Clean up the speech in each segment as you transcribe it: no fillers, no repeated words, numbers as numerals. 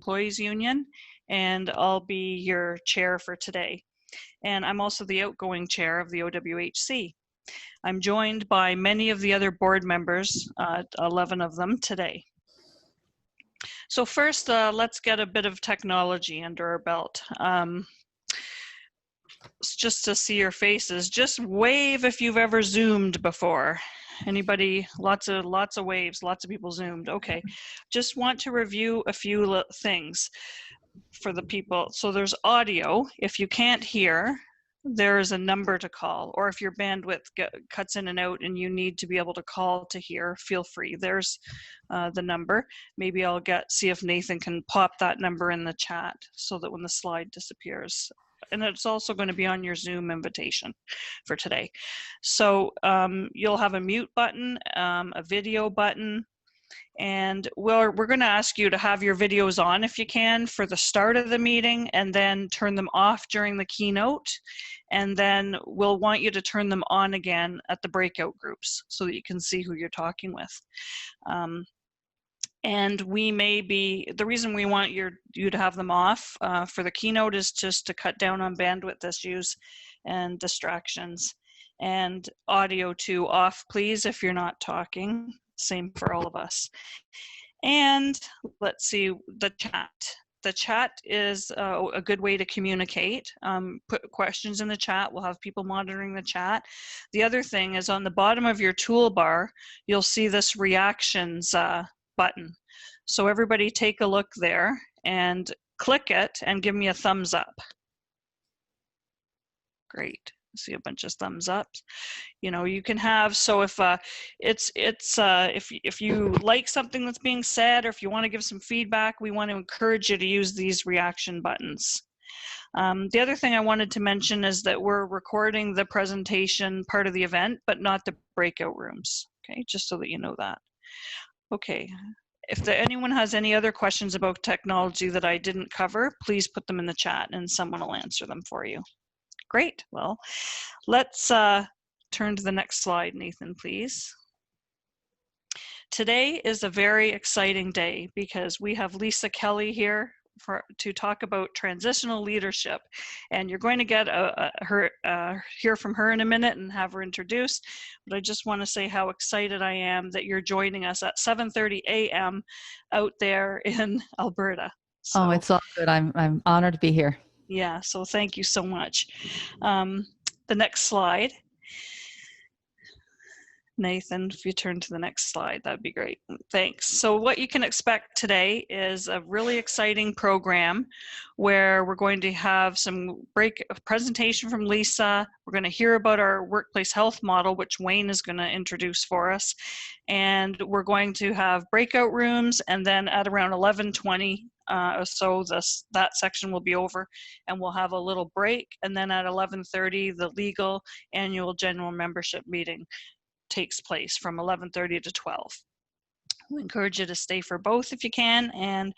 Employees Union, and I'll be your chair for today. And I'm also the outgoing chair of the OWHC. I'm joined by many of the other board members, 11 of them today. So first, let's get a bit of technology under our belt. Just to see your faces, just wave if you've ever Zoomed before. Anybody? Lots of waves, lots of people Zoomed. Okay, just want to review a few things for the people. So there's audio. If you can't hear, there's a number to call, or if your bandwidth cuts in and out and you need to be able to call to hear, feel free. There's the number. Maybe I'll see if Nathan can pop that number in the chat so that when the slide disappears. And it's also going to be on your Zoom invitation for today. So you'll have a mute button, a video button, and we're going to ask you to have your videos on if you can for the start of the meeting, and then turn them off during the keynote. And then we'll want you to turn them on again at the breakout groups so that you can see who you're talking with. And the reason we want you to have them off for the keynote is just to cut down on bandwidth issues and distractions. And audio too, off please if you're not talking. Same for all of us. And let's see, the chat. The chat is a good way to communicate. Put questions in the chat. We'll have people monitoring the chat. The other thing is on the bottom of your toolbar, you'll see this reactions button. So everybody take a look there and click it and give me a thumbs up. Great. See a bunch of thumbs ups. You know, you can have, so if if you like something that's being said, or if you want to give some feedback, we want to encourage you to use these reaction buttons. The other thing I wanted to mention is that we're recording the presentation part of the event, but not the breakout rooms. Okay, just so that you know that. Okay, if anyone has any other questions about technology that I didn't cover, please put them in the chat and someone will answer them for you. Great, well, let's turn to the next slide, Nathan, please. Today is a very exciting day because we have Lisa Kelly here to talk about transitional leadership, and you're going to get hear from her in a minute and have her introduced. But I just want to say how excited I am that you're joining us at 7:30 a.m. out there in Alberta. So, oh, it's all good. I'm honored to be here. Yeah, so thank you so much. The next slide. Nathan, if you turn to the next slide, that'd be great. Thanks. So what you can expect today is a really exciting program where we're going to have a presentation from Lisa. We're going to hear about our workplace health model, which Wayne is going to introduce for us. And we're going to have breakout rooms, and then at around 11:20 so that section will be over, and we'll have a little break. And then at 11:30, the legal annual general membership meeting takes place from 11:30 to 12. We encourage you to stay for both if you can, and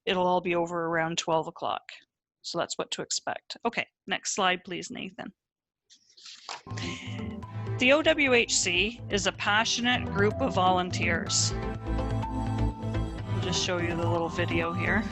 it'll all be over around 12 o'clock. So that's what to expect. Okay, next slide, please, Nathan. The OWHC is a passionate group of volunteers. I'll just show you the little video here.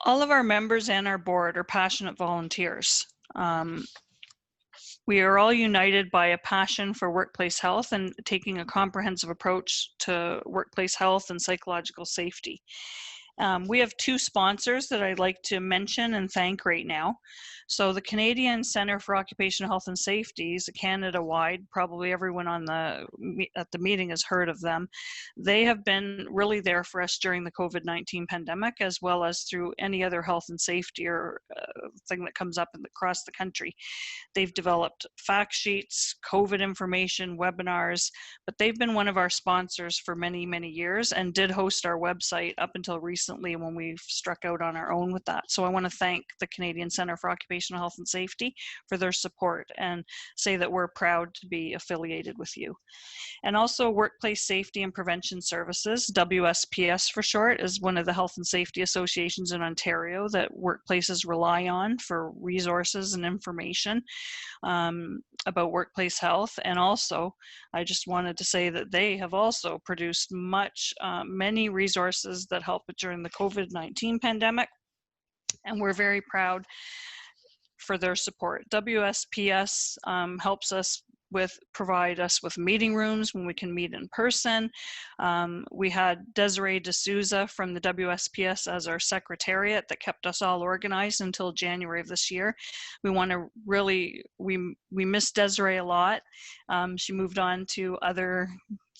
All of our members and our board are passionate volunteers. We are all united by a passion for workplace health and taking a comprehensive approach to workplace health and psychological safety. We have two sponsors that I'd like to mention and thank right now. So the Canadian Centre for Occupational Health and Safety is Canada-wide. Probably everyone at the meeting has heard of them. They have been really there for us during the COVID-19 pandemic, as well as through any other health and safety or thing that comes up across the country. They've developed fact sheets, COVID information, webinars, but they've been one of our sponsors for many, many years and did host our website up until recently when we've struck out on our own with that. So I want to thank the Canadian Centre for Occupational Health and Safety for their support and say that we're proud to be affiliated with you. And also Workplace Safety and Prevention Services, WSPS for short, is one of the health and safety associations in Ontario that workplaces rely on for resources and information about workplace health. And also, I just wanted to say that they have also produced many resources that help during the COVID-19 pandemic. And we're very proud for their support. WSPS helps us provide us with meeting rooms when we can meet in person. We had Desiree D'Souza from the WSPS as our secretariat that kept us all organized until January of this year. We want to really, we miss Desiree a lot. She moved on to other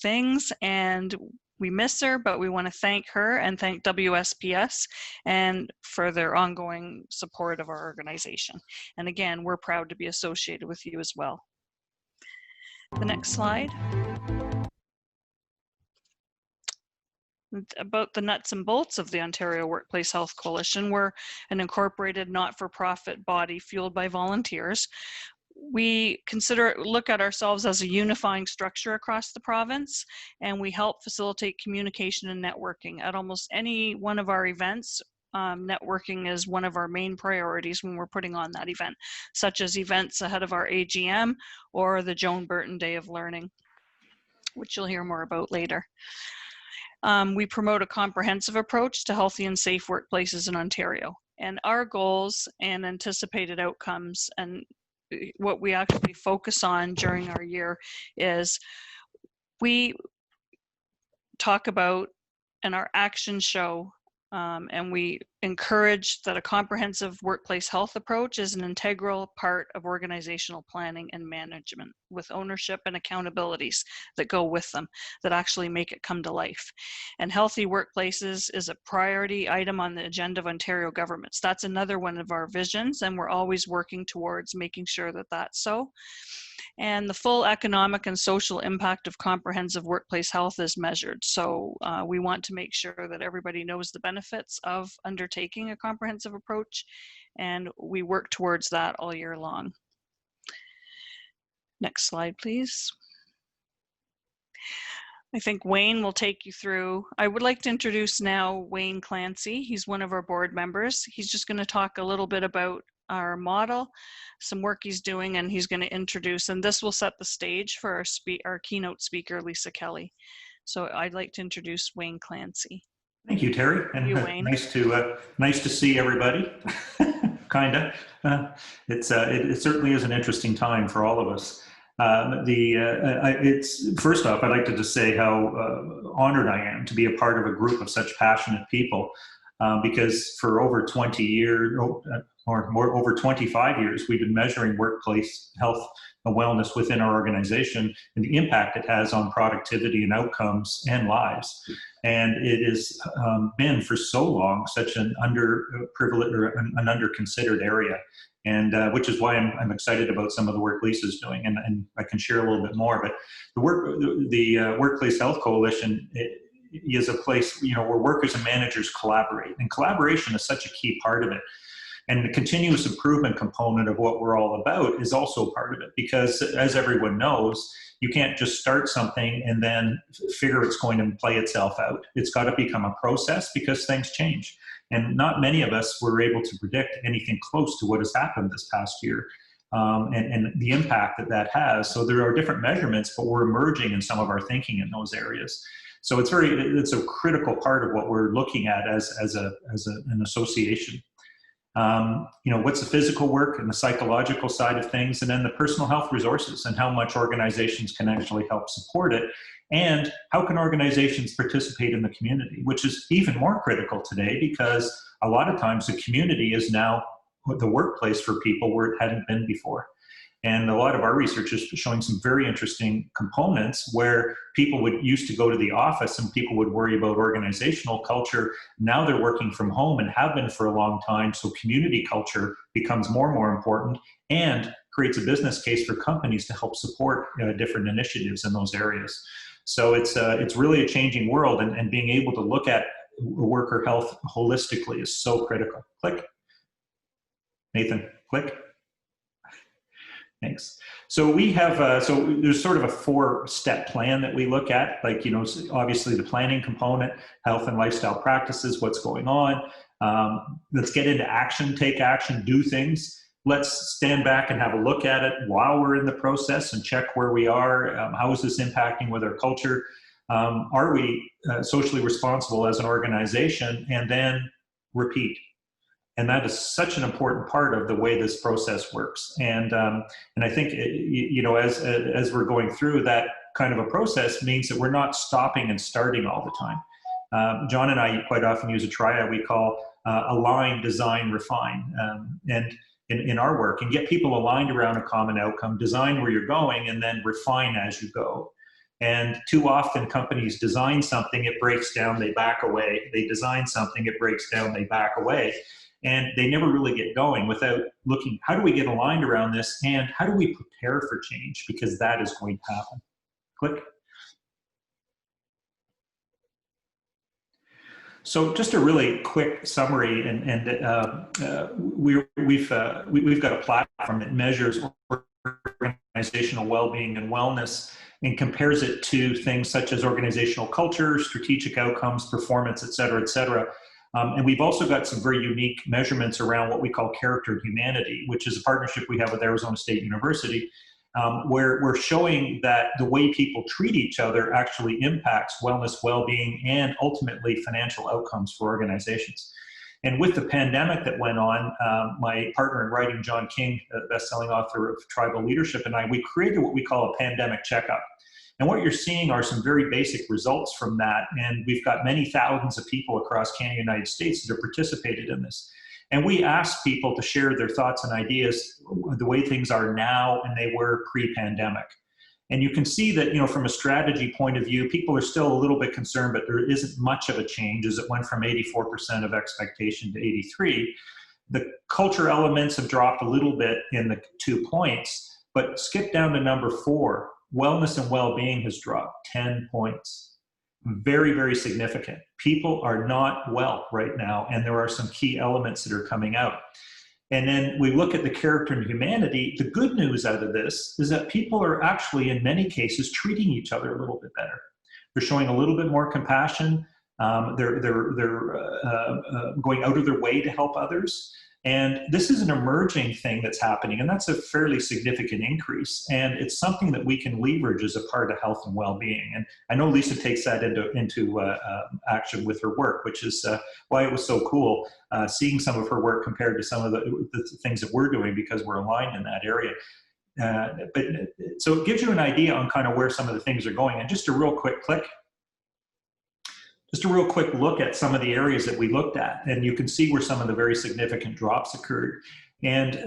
things and we miss her, but we want to thank her and thank WSPS and for their ongoing support of our organization. And again, we're proud to be associated with you as well. The next slide. About the nuts and bolts of the Ontario Workplace Health Coalition. We're an incorporated not-for-profit body fueled by volunteers. We look at ourselves as a unifying structure across the province, and we help facilitate communication and networking. At almost any one of our events, networking is one of our main priorities when we're putting on that event, such as events ahead of our AGM or the Joan Burton Day of Learning, which you'll hear more about later. We promote a comprehensive approach to healthy and safe workplaces in Ontario. And our goals and anticipated outcomes and what we actually focus on during our year is we talk about and our actions show and we encourage that a comprehensive workplace health approach is an integral part of organizational planning and management with ownership and accountabilities that go with them that actually make it come to life. And healthy workplaces is a priority item on the agenda of Ontario governments. That's another one of our visions, and we're always working towards making sure that that's so. And the full economic and social impact of comprehensive workplace health is measured. So we want to make sure that everybody knows the benefits of undertaking a comprehensive approach, and we work towards that all year long. Next slide, please. I think Wayne will take you through. I would like to introduce now Wayne Clancy. He's one of our board members. He's just going to talk a little bit about our model, some work he's doing, and he's going to introduce, and this will set the stage for our keynote speaker, Lisa Kelly. So I'd like to introduce Wayne Clancy. Thank you, Terry. And you, Wayne. Nice to see everybody. Kinda. It certainly is an interesting time for all of us. First off, I'd like to just say how honored I am to be a part of a group of such passionate people, because for over 20 years, or over 25 years, we've been measuring workplace health and wellness within our organization and the impact it has on productivity and outcomes and lives. And it has been for so long such an underprivileged or an underconsidered area, and which is why I'm excited about some of the work Lisa's doing, and I can share a little bit more. But the Workplace Health Coalition is a place, where workers and managers collaborate, and collaboration is such a key part of it. And the continuous improvement component of what we're all about is also part of it, because as everyone knows, you can't just start something and then figure it's going to play itself out. It's got to become a process because things change. And not many of us were able to predict anything close to what has happened this past year, and the impact that that has. So there are different measurements, but we're emerging in some of our thinking in those areas. So it's a critical part of what we're looking at as an association. What's the physical work and the psychological side of things, and then the personal health resources and how much organizations can actually help support it, and how can organizations participate in the community, which is even more critical today because a lot of times the community is now the workplace for people where it hadn't been before. And a lot of our research is showing some very interesting components where people used to go to the office and people would worry about organizational culture. Now they're working from home and have been for a long time. So community culture becomes more and more important and creates a business case for companies to help support different initiatives in those areas. So it's really a changing world, and being able to look at worker health holistically is so critical. Click. Nathan, click. Thanks. So we have, so there's sort of a 4-step plan that we look at, like, obviously the planning component, health and lifestyle practices, what's going on. Let's get into action, take action, do things. Let's stand back and have a look at it while we're in the process and check where we are. How is this impacting with our culture? Are we socially responsible as an organization? And then repeat. And that is such an important part of the way this process works. And I think, as we're going through that kind of a process means that we're not stopping and starting all the time. John and I quite often use a triad we call align, design, refine. And in our work, and get people aligned around a common outcome, design where you're going, and then refine as you go. And too often companies design something, it breaks down, they back away. They design something, it breaks down, they back away. And they never really get going without looking, how do we get aligned around this, and how do we prepare for change? Because that is going to happen. Click. So just a really quick summary, we've got a platform that measures organizational well-being and wellness and compares it to things such as organizational culture, strategic outcomes, performance, et cetera, et cetera. And we've also got some very unique measurements around what we call character and humanity, which is a partnership we have with Arizona State University, where we're showing that the way people treat each other actually impacts wellness, well-being, and ultimately financial outcomes for organizations. And with the pandemic that went on, my partner in writing, John King, best-selling author of Tribal Leadership, and I, we created what we call a pandemic checkup. And what you're seeing are some very basic results from that. And we've got many thousands of people across Canada and the United States that have participated in this. And we asked people to share their thoughts and ideas, the way things are now and they were pre-pandemic. And you can see that, from a strategy point of view, people are still a little bit concerned, but there isn't much of a change as it went from 84% of expectation to 83. The culture elements have dropped a little bit in the 2 points, but skip down to number 4. Wellness and well-being has dropped 10 points. Very, very significant. People are not well right now, and there are some key elements that are coming out. And then we look at the character and humanity. The good news out of this is that people are actually, in many cases, treating each other a little bit better. They're showing a little bit more compassion. They're going out of their way to help others. And this is an emerging thing that's happening, and that's a fairly significant increase. And it's something that we can leverage as a part of health and well-being. And I know Lisa takes that into action with her work, which is why it was so cool seeing some of her work compared to some of the things that we're doing, because we're aligned in that area. So it gives you an idea on kind of where some of the things are going. And just a real quick click. Just a real quick look at some of the areas that we looked at, and you can see where some of the very significant drops occurred. And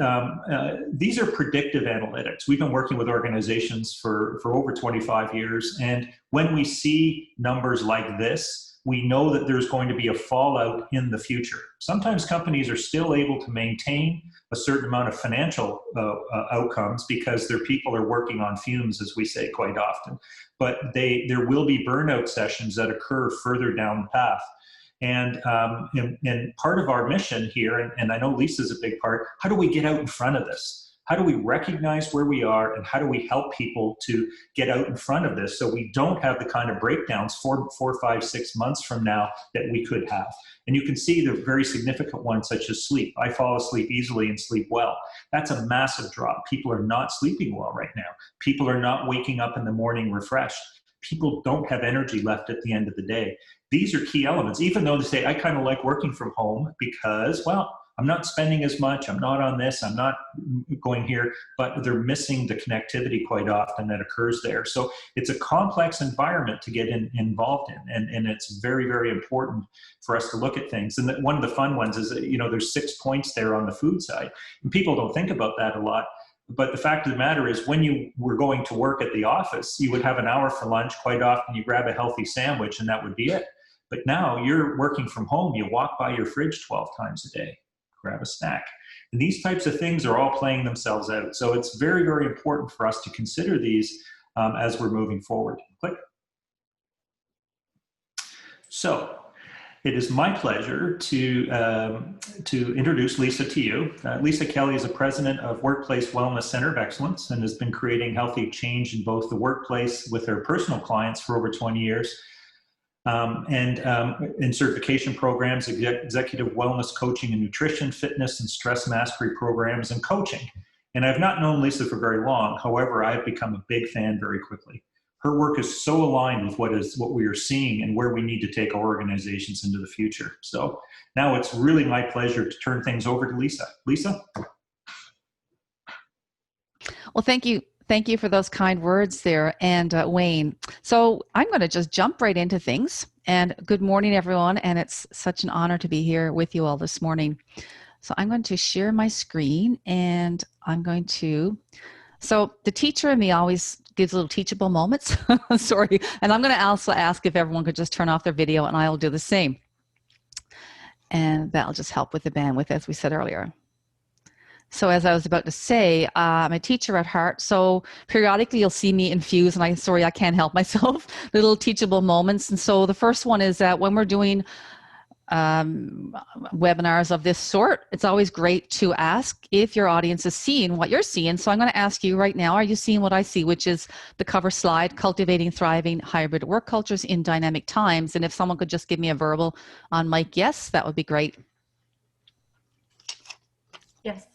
these are predictive analytics. We've been working with organizations for over 25 years, and when we see numbers like this, we know that there's going to be a fallout in the future. Sometimes companies are still able to maintain a certain amount of financial outcomes because their people are working on fumes, as we say quite often. But there will be burnout sessions that occur further down the path. And part of our mission here, and I know Lisa's a big part, how do we get out in front of this? How do we recognize where we are, and how do we help people to get out in front of this so we don't have the kind of breakdowns 4, 5, 6 months from now that we could have? And you can see the very significant ones such as sleep. I fall asleep easily and sleep well. That's a massive drop. People are not sleeping well right now. People are not waking up in the morning refreshed. People don't have energy left at the end of the day. These are key elements, even though they say, I kind of like working from home because, well, I'm not spending as much, I'm not on this, I'm not going here, but they're missing the connectivity quite often that occurs there. So it's a complex environment to get involved in, and it's very, very important for us to look at things. And one of the fun ones is, there's 6 points there on the food side, and people don't think about that a lot. But the fact of the matter is, when you were going to work at the office, you would have an hour for lunch. Quite often you grab a healthy sandwich and that would be it. But now you're working from home, you walk by your fridge 12 times a day, grab a snack. And these types of things are all playing themselves out. So it's very, very important for us to consider these as we're moving forward. Click. So it is my pleasure to introduce Lisa to you. Lisa Kelly is a president of Workplace Wellness Center of Excellence and has been creating healthy change in both the workplace with her personal clients for over 20 years. In certification programs, executive wellness coaching and nutrition, fitness and stress mastery programs, and coaching. And I've not known Lisa for very long. However, I've become a big fan very quickly. Her work is so aligned with what we are seeing and where we need to take our organizations into the future. So now it's really my pleasure to turn things over to Lisa. Lisa? Well, thank you. Thank you for those kind words there. And Wayne, so I'm going to just jump right into things. And good morning, everyone. And it's such an honor to be here with you all this morning. So I'm going to share my screen and I'm going to, so the teacher in me always gives little teachable moments. Sorry. And I'm going to also ask if everyone could just turn off their video and I'll do the same. And that'll just help with the bandwidth, as we said earlier. So as I was about to say, I'm a teacher at heart. So periodically you'll see me infuse, and I can't help myself, little teachable moments. And so the first one is that when we're doing webinars of this sort, it's always great to ask if your audience is seeing what you're seeing. So I'm going to ask you right now, are you seeing what I see, which is the cover slide, Cultivating Thriving Hybrid Work Cultures in Dynamic Times. And if someone could just give me a verbal on mic, yes, that would be great. Yes.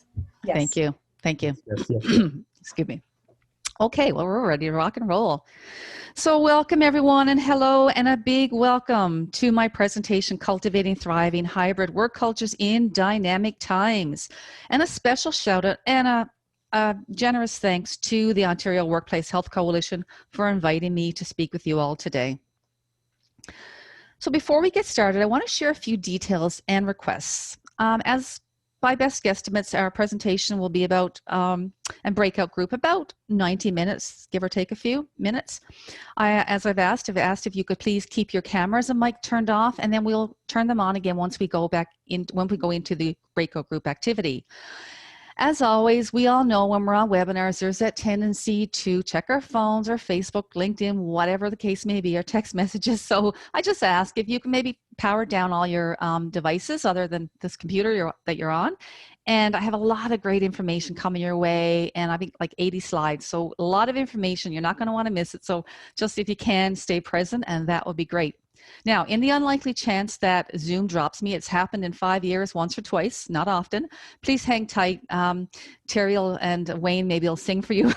Yes. Thank you. Thank you. Yes, yes, yes. Excuse me. Okay, well, we're ready to rock and roll. So welcome, everyone, and hello, and a big welcome to my presentation, Cultivating Thriving Hybrid Work Cultures in Dynamic Times. And a special shout out and a generous thanks to the Ontario Workplace Health Coalition for inviting me to speak with you all today. So before we get started, I want to share a few details and requests. As by best guesstimates, our presentation will be about, and breakout group, about 90 minutes, give or take a few minutes. As I've asked if you could please keep your cameras and mic turned off, and then we'll turn them on again once we go into the breakout group activity. As always, we all know when we're on webinars, there's that tendency to check our phones or Facebook, LinkedIn, whatever the case may be, or text messages. So I just ask if you can maybe power down all your devices other than this computer that you're on. And I have a lot of great information coming your way, and I think like 80 slides. So a lot of information, you're not going to want to miss it. So just if you can, stay present, and that would be great. Now, in the unlikely chance that Zoom drops me, it's happened in 5 years, once or twice, not often. Please hang tight. Terry and Wayne maybe will sing for you,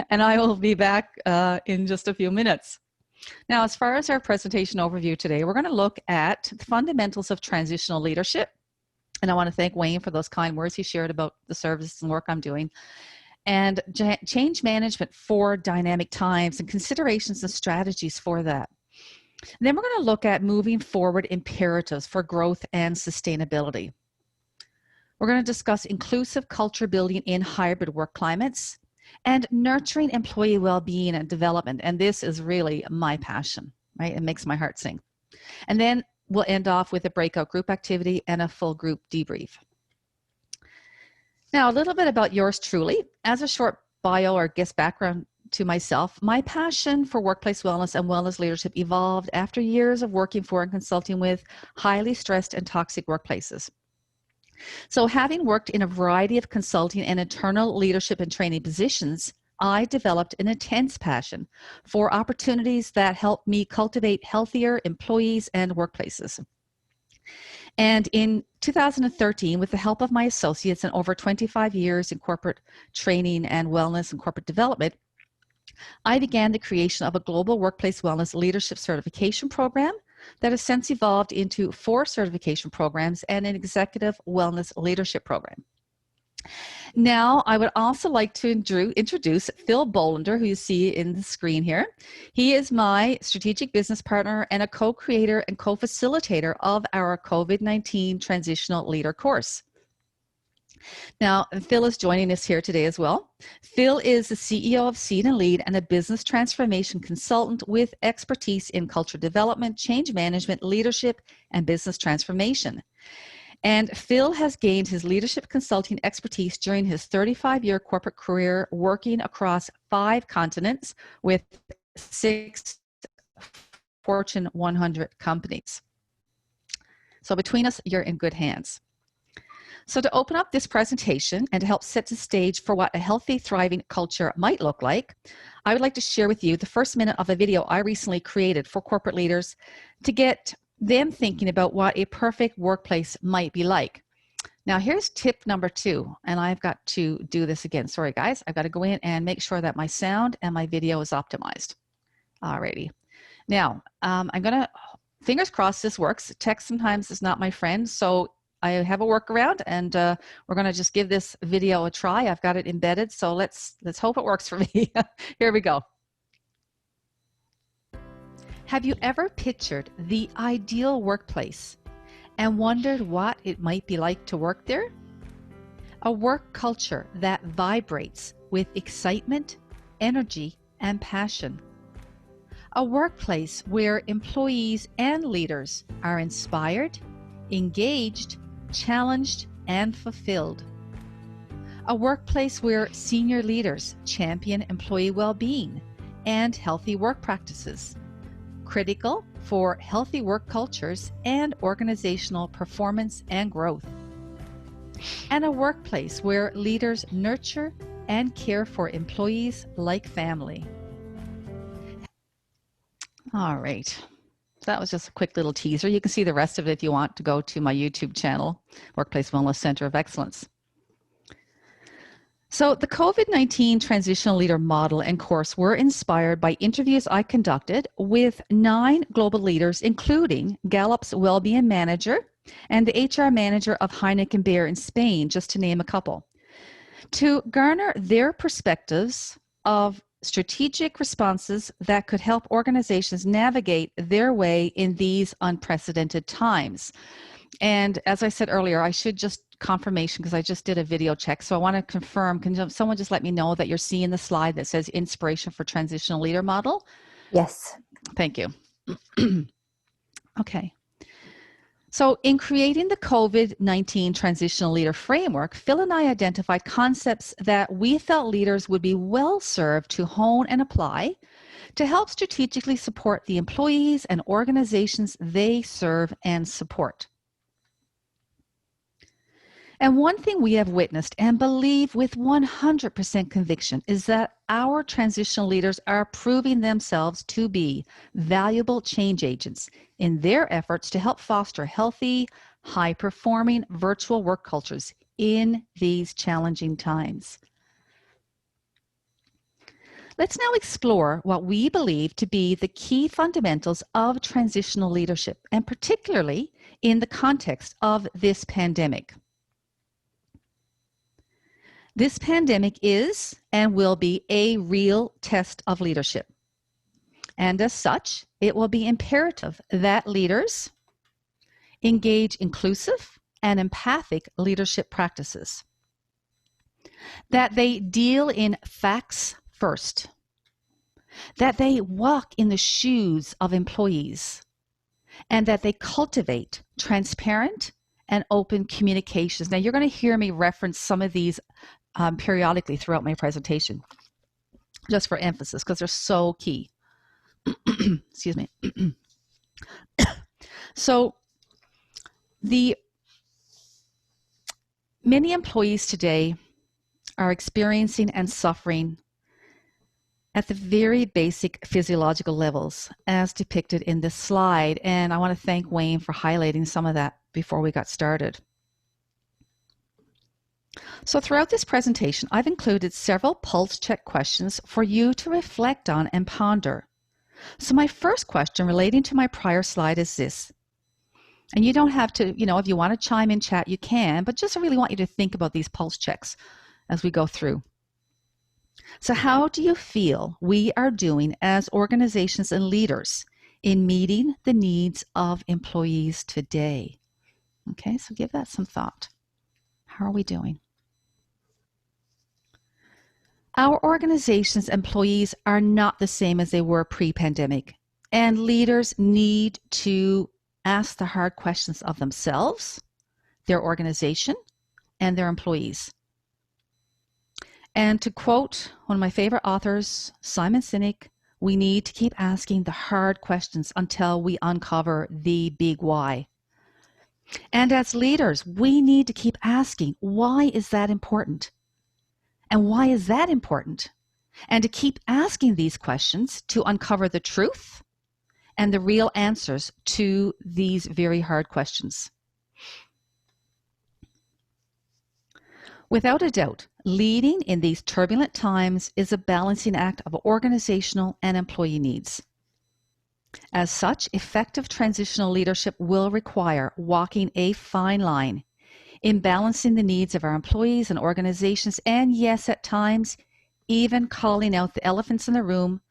and I will be back in just a few minutes. Now, as far as our presentation overview today, we're going to look at the fundamentals of transitional leadership. And I want to thank Wayne for those kind words he shared about the service and work I'm doing. And change management for dynamic times and considerations and strategies for that. And then we're going to look at moving forward imperatives for growth and sustainability. We're going to discuss inclusive culture building in hybrid work climates and nurturing employee well-being and development. And this is really my passion, right? It makes my heart sing. And then we'll end off with a breakout group activity and a full group debrief. Now, a little bit about yours truly. As a short bio or guest background to myself, my passion for workplace wellness and wellness leadership evolved after years of working for and consulting with highly stressed and toxic workplaces. So having worked in a variety of consulting and internal leadership and training positions, I developed an intense passion for opportunities that help me cultivate healthier employees and workplaces. And in 2013, with the help of my associates and over 25 years in corporate training and wellness and corporate development, I began the creation of a global workplace wellness leadership certification program that has since evolved into 4 certification programs and an executive wellness leadership program. Now, I would also like to introduce Phil Bolender, who you see in the screen here. He is my strategic business partner and a co-creator and co-facilitator of our COVID-19 Transitional Leader course. Now, Phil is joining us here today as well. Phil is the CEO of Seed and Lead and a business transformation consultant with expertise in culture development, change management, leadership, and business transformation. And Phil has gained his leadership consulting expertise during his 35-year corporate career working across 5 continents with 6 Fortune 100 companies. So between us, you're in good hands. So to open up this presentation and to help set the stage for what a healthy, thriving culture might look like, I would like to share with you the first minute of a video I recently created for corporate leaders to get them thinking about what a perfect workplace might be like. Now here's tip number 2, and I've got to do this again. Sorry guys, I've got to go in and make sure that my sound and my video is optimized. Alrighty. Now, I'm gonna, fingers crossed this works. Text sometimes is not my friend, so I have a workaround, and we're gonna just give this video a try. I've got it embedded, so let's hope it works for me. Here we go. Have you ever pictured the ideal workplace and wondered what it might be like to work there? A work culture that vibrates with excitement, energy, and passion. A workplace where employees and leaders are inspired, engaged, challenged, and fulfilled. A workplace where senior leaders champion employee well-being and healthy work practices, critical for healthy work cultures and organizational performance and growth. And a workplace where leaders nurture and care for employees like family. All right. That was just a quick little teaser. You can see the rest of it if you want to go to my YouTube channel, Workplace Wellness Center of Excellence. So the COVID-19 Transitional Leader model and course were inspired by interviews I conducted with 9 global leaders, including Gallup's Wellbeing Manager and the HR Manager of Heineken Beer in Spain, just to name a couple, to garner their perspectives of strategic responses that could help organizations navigate their way in these unprecedented times. And as I said earlier, I should just confirmation because I just did a video check. So I want to confirm, can someone just let me know that you're seeing the slide that says Inspiration for Transitional Leader Model? Yes. Thank you. Okay. So in creating the COVID-19 Transitional Leader Framework, Phil and I identified concepts that we felt leaders would be well served to hone and apply to help strategically support the employees and organizations they serve and support. And one thing we have witnessed and believe with 100% conviction is that our transitional leaders are proving themselves to be valuable change agents in their efforts to help foster healthy, high-performing virtual work cultures in these challenging times. Let's now explore what we believe to be the key fundamentals of transitional leadership, and particularly in the context of this pandemic. This pandemic is and will be a real test of leadership. And as such, it will be imperative that leaders engage inclusive and empathic leadership practices, that they deal in facts first, that they walk in the shoes of employees, and that they cultivate transparent and open communications. Now, you're going to hear me reference some of these periodically throughout my presentation, just for emphasis, because they're so key. Excuse me. So, many employees today are experiencing and suffering at the very basic physiological levels, as depicted in this slide. And I want to thank Wayne for highlighting some of that before we got started. So throughout this presentation, I've included several pulse check questions for you to reflect on and ponder. So my first question relating to my prior slide is this. And you don't have to, if you want to chime in chat, you can, but just I really want you to think about these pulse checks as we go through. So how do you feel we are doing as organizations and leaders in meeting the needs of employees today? Okay, so give that some thought. How are we doing? Our organization's employees are not the same as they were pre-pandemic, and leaders need to ask the hard questions of themselves, their organization, and their employees. And to quote one of my favorite authors, Simon Sinek, we need to keep asking the hard questions until we uncover the big why. And as leaders, we need to keep asking, why is that important? And why is that important? And to keep asking these questions to uncover the truth and the real answers to these very hard questions. Without a doubt, leading in these turbulent times is a balancing act of organizational and employee needs. As such, effective transitional leadership will require walking a fine line in balancing the needs of our employees and organizations, and yes, at times, even calling out the elephants in the room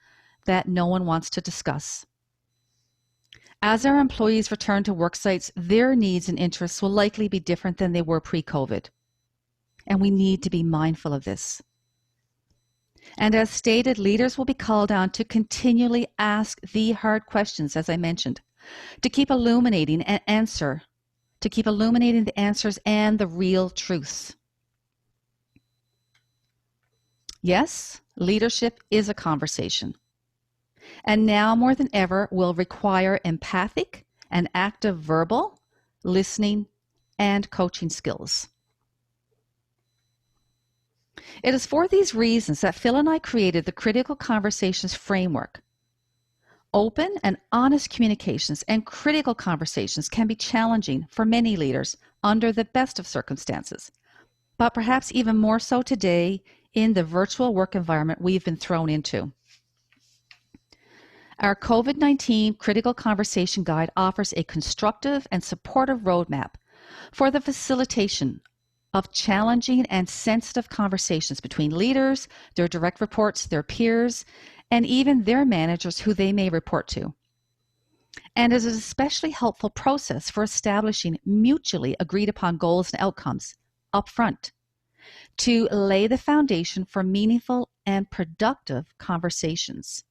that no one wants to discuss. As our employees return to work sites, their needs and interests will likely be different than they were pre-COVID. And we need to be mindful of this. And as stated, leaders will be called on to continually ask the hard questions, as I mentioned, to keep illuminating the answers and the real truths. Yes, leadership is a conversation. And now more than ever will require empathic and active verbal, listening, and coaching skills. It is for these reasons that Phil and I created the Critical Conversations Framework. Open and honest communications and critical conversations can be challenging for many leaders under the best of circumstances, but perhaps even more so today in the virtual work environment we've been thrown into. Our COVID-19 Critical Conversation Guide offers a constructive and supportive roadmap for the facilitation of challenging and sensitive conversations between leaders, their direct reports, their peers, and even their managers who they may report to. And is an especially helpful process for establishing mutually agreed upon goals and outcomes up front to lay the foundation for meaningful and productive conversations.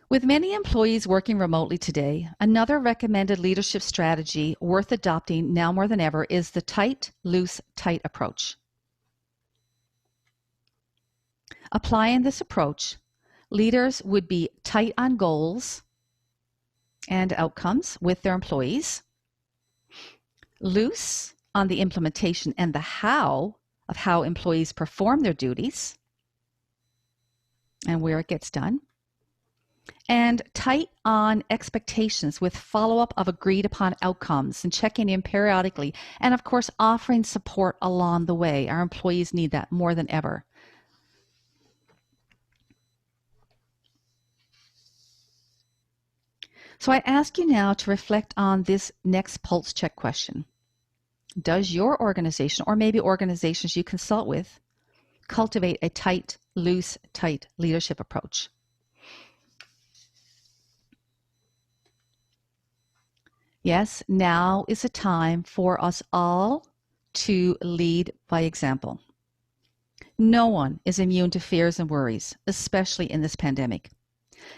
With many employees working remotely today, another recommended leadership strategy worth adopting now more than ever is the tight, loose, tight approach. Applying this approach, leaders would be tight on goals and outcomes with their employees, loose on the implementation and the how of how employees perform their duties and where it gets done, and tight on expectations with follow-up of agreed upon outcomes and checking in periodically, and of course offering support along the way. Our employees need that more than ever. So I ask you now to reflect on this next pulse check question. Does your organization, or maybe organizations you consult with, cultivate a tight, loose, tight leadership approach? Yes, now is a time for us all to lead by example. No one is immune to fears and worries, especially in this pandemic.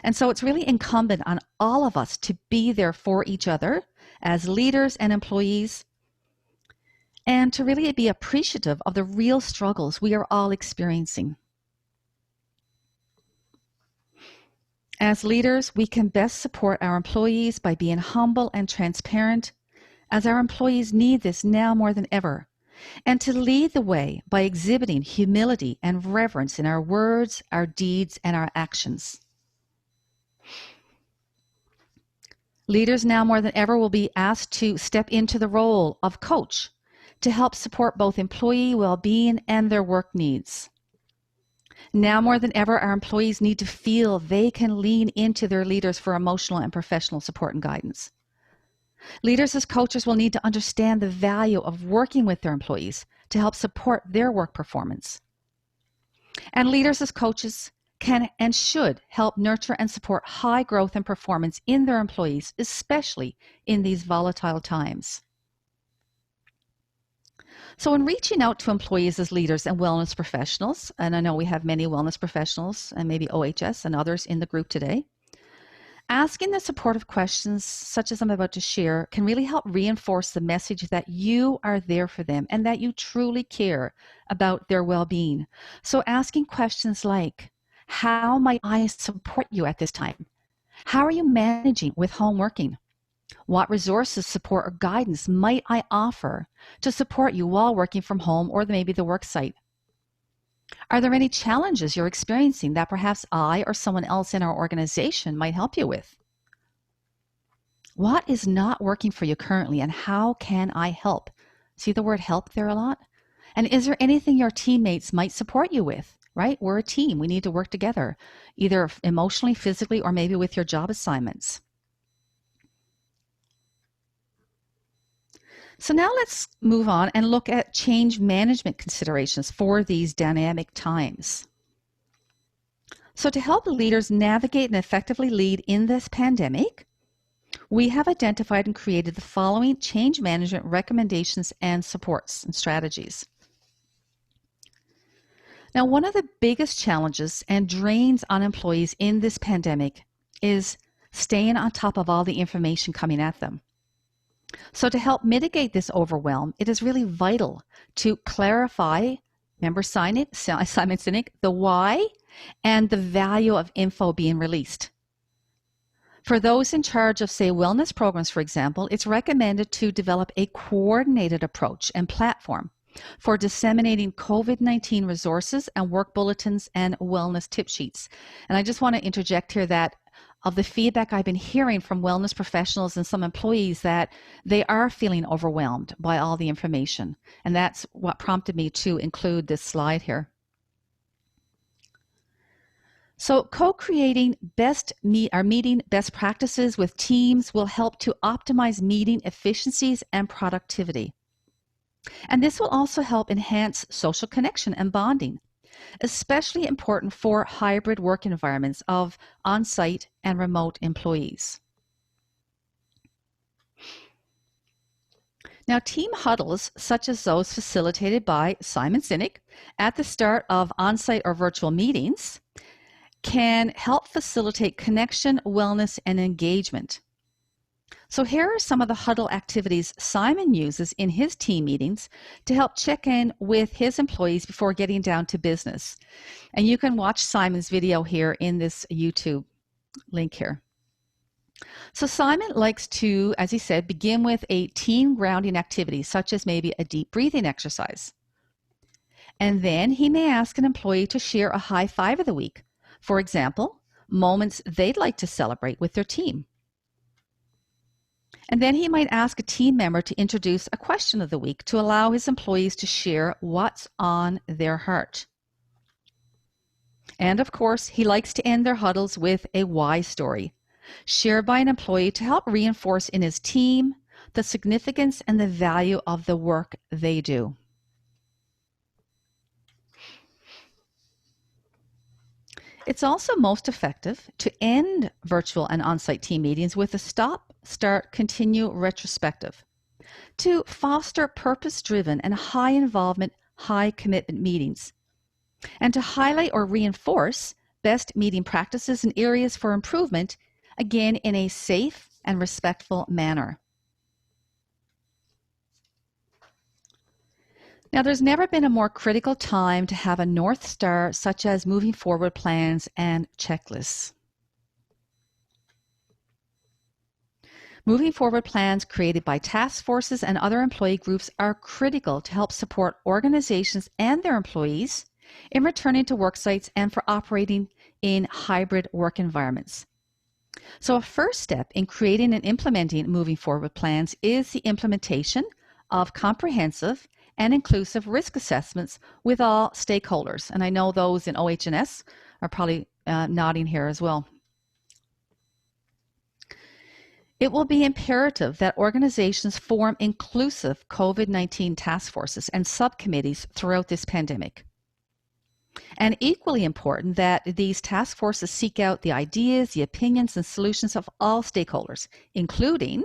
And so it's really incumbent on all of us to be there for each other as leaders and employees, and to really be appreciative of the real struggles we are all experiencing. As leaders, we can best support our employees by being humble and transparent, as our employees need this now more than ever, and to lead the way by exhibiting humility and reverence in our words, our deeds, and our actions. Leaders now more than ever will be asked to step into the role of coach to help support both employee well-being and their work needs. Now more than ever, our employees need to feel they can lean into their leaders for emotional and professional support and guidance. Leaders as coaches will need to understand the value of working with their employees to help support their work performance. And leaders as coaches can and should help nurture and support high growth and performance in their employees, especially in these volatile times. So in reaching out to employees as leaders and wellness professionals, and I know we have many wellness professionals and maybe OHS and others in the group today, asking the supportive questions such as I'm about to share can really help reinforce the message that you are there for them and that you truly care about their well-being. So asking questions like, how might I support you at this time? How are you managing with home working? What resources, support, or guidance might I offer to support you while working from home or maybe the work site? Are there any challenges you're experiencing that perhaps I or someone else in our organization might help you with? What is not working for you currently and how can I help? See the word help there a lot? And is there anything your teammates might support you with, right? We're a team. We need to work together, either emotionally, physically, or maybe with your job assignments. So now let's move on and look at change management considerations for these dynamic times. So to help leaders navigate and effectively lead in this pandemic, we have identified and created the following change management recommendations and supports and strategies. Now, one of the biggest challenges and drains on employees in this pandemic is staying on top of all the information coming at them. So to help mitigate this overwhelm, it is really vital to clarify, remember Simon Sinek, the why and the value of info being released. For those in charge of, say, wellness programs, for example, it's recommended to develop a coordinated approach and platform for disseminating COVID-19 resources and work bulletins and wellness tip sheets. And I just want to interject here that of the feedback I've been hearing from wellness professionals and some employees that they are feeling overwhelmed by all the information. And that's what prompted me to include this slide here. So co-creating meeting best practices with teams will help to optimize meeting efficiencies and productivity. And this will also help enhance social connection and bonding, especially important for hybrid work environments of on-site and remote employees. Now, team huddles, such as those facilitated by Simon Sinek at the start of on-site or virtual meetings, can help facilitate connection, wellness, and engagement. So here are some of the huddle activities Simon uses in his team meetings to help check in with his employees before getting down to business. And you can watch Simon's video here in this YouTube link here. So Simon likes to, as he said, begin with a team grounding activity, such as maybe a deep breathing exercise. And then he may ask an employee to share a high five of the week. For example, moments they'd like to celebrate with their team. And then he might ask a team member to introduce a question of the week to allow his employees to share what's on their heart. And of course, he likes to end their huddles with a why story, shared by an employee to help reinforce in his team the significance and the value of the work they do. It's also most effective to end virtual and on-site team meetings with a stop, start, continue retrospective to foster purpose-driven and high-involvement, high-commitment meetings, and to highlight or reinforce best meeting practices and areas for improvement, again in a safe and respectful manner. Now, there's never been a more critical time to have a North Star such as moving forward plans and checklists. Moving forward plans created by task forces and other employee groups are critical to help support organizations and their employees in returning to work sites and for operating in hybrid work environments. So a first step in creating and implementing moving forward plans is the implementation of comprehensive and inclusive risk assessments with all stakeholders. And I know those in OH&S are probably nodding here as well. It will be imperative that organizations form inclusive COVID-19 task forces and subcommittees throughout this pandemic. And equally important that these task forces seek out the ideas, the opinions, and solutions of all stakeholders, including,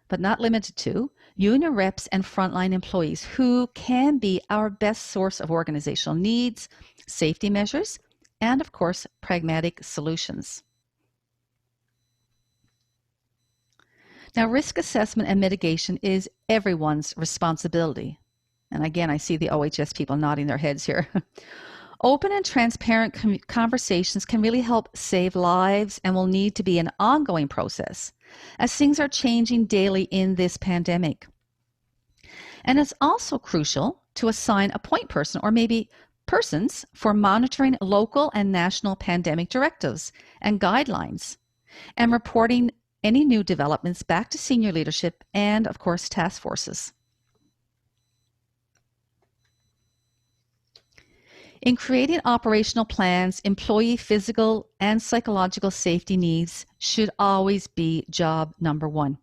but not limited to, union reps and frontline employees who can be our best source of organizational needs, safety measures, and of course, pragmatic solutions. Now, risk assessment and mitigation is everyone's responsibility. And again, I see the OHS people nodding their heads here. Open and transparent conversations can really help save lives and will need to be an ongoing process as things are changing daily in this pandemic. And it's also crucial to assign a point person or maybe persons for monitoring local and national pandemic directives and guidelines and reporting any new developments back to senior leadership and, of course, task forces. In creating operational plans, employee physical and psychological safety needs should always be job number one.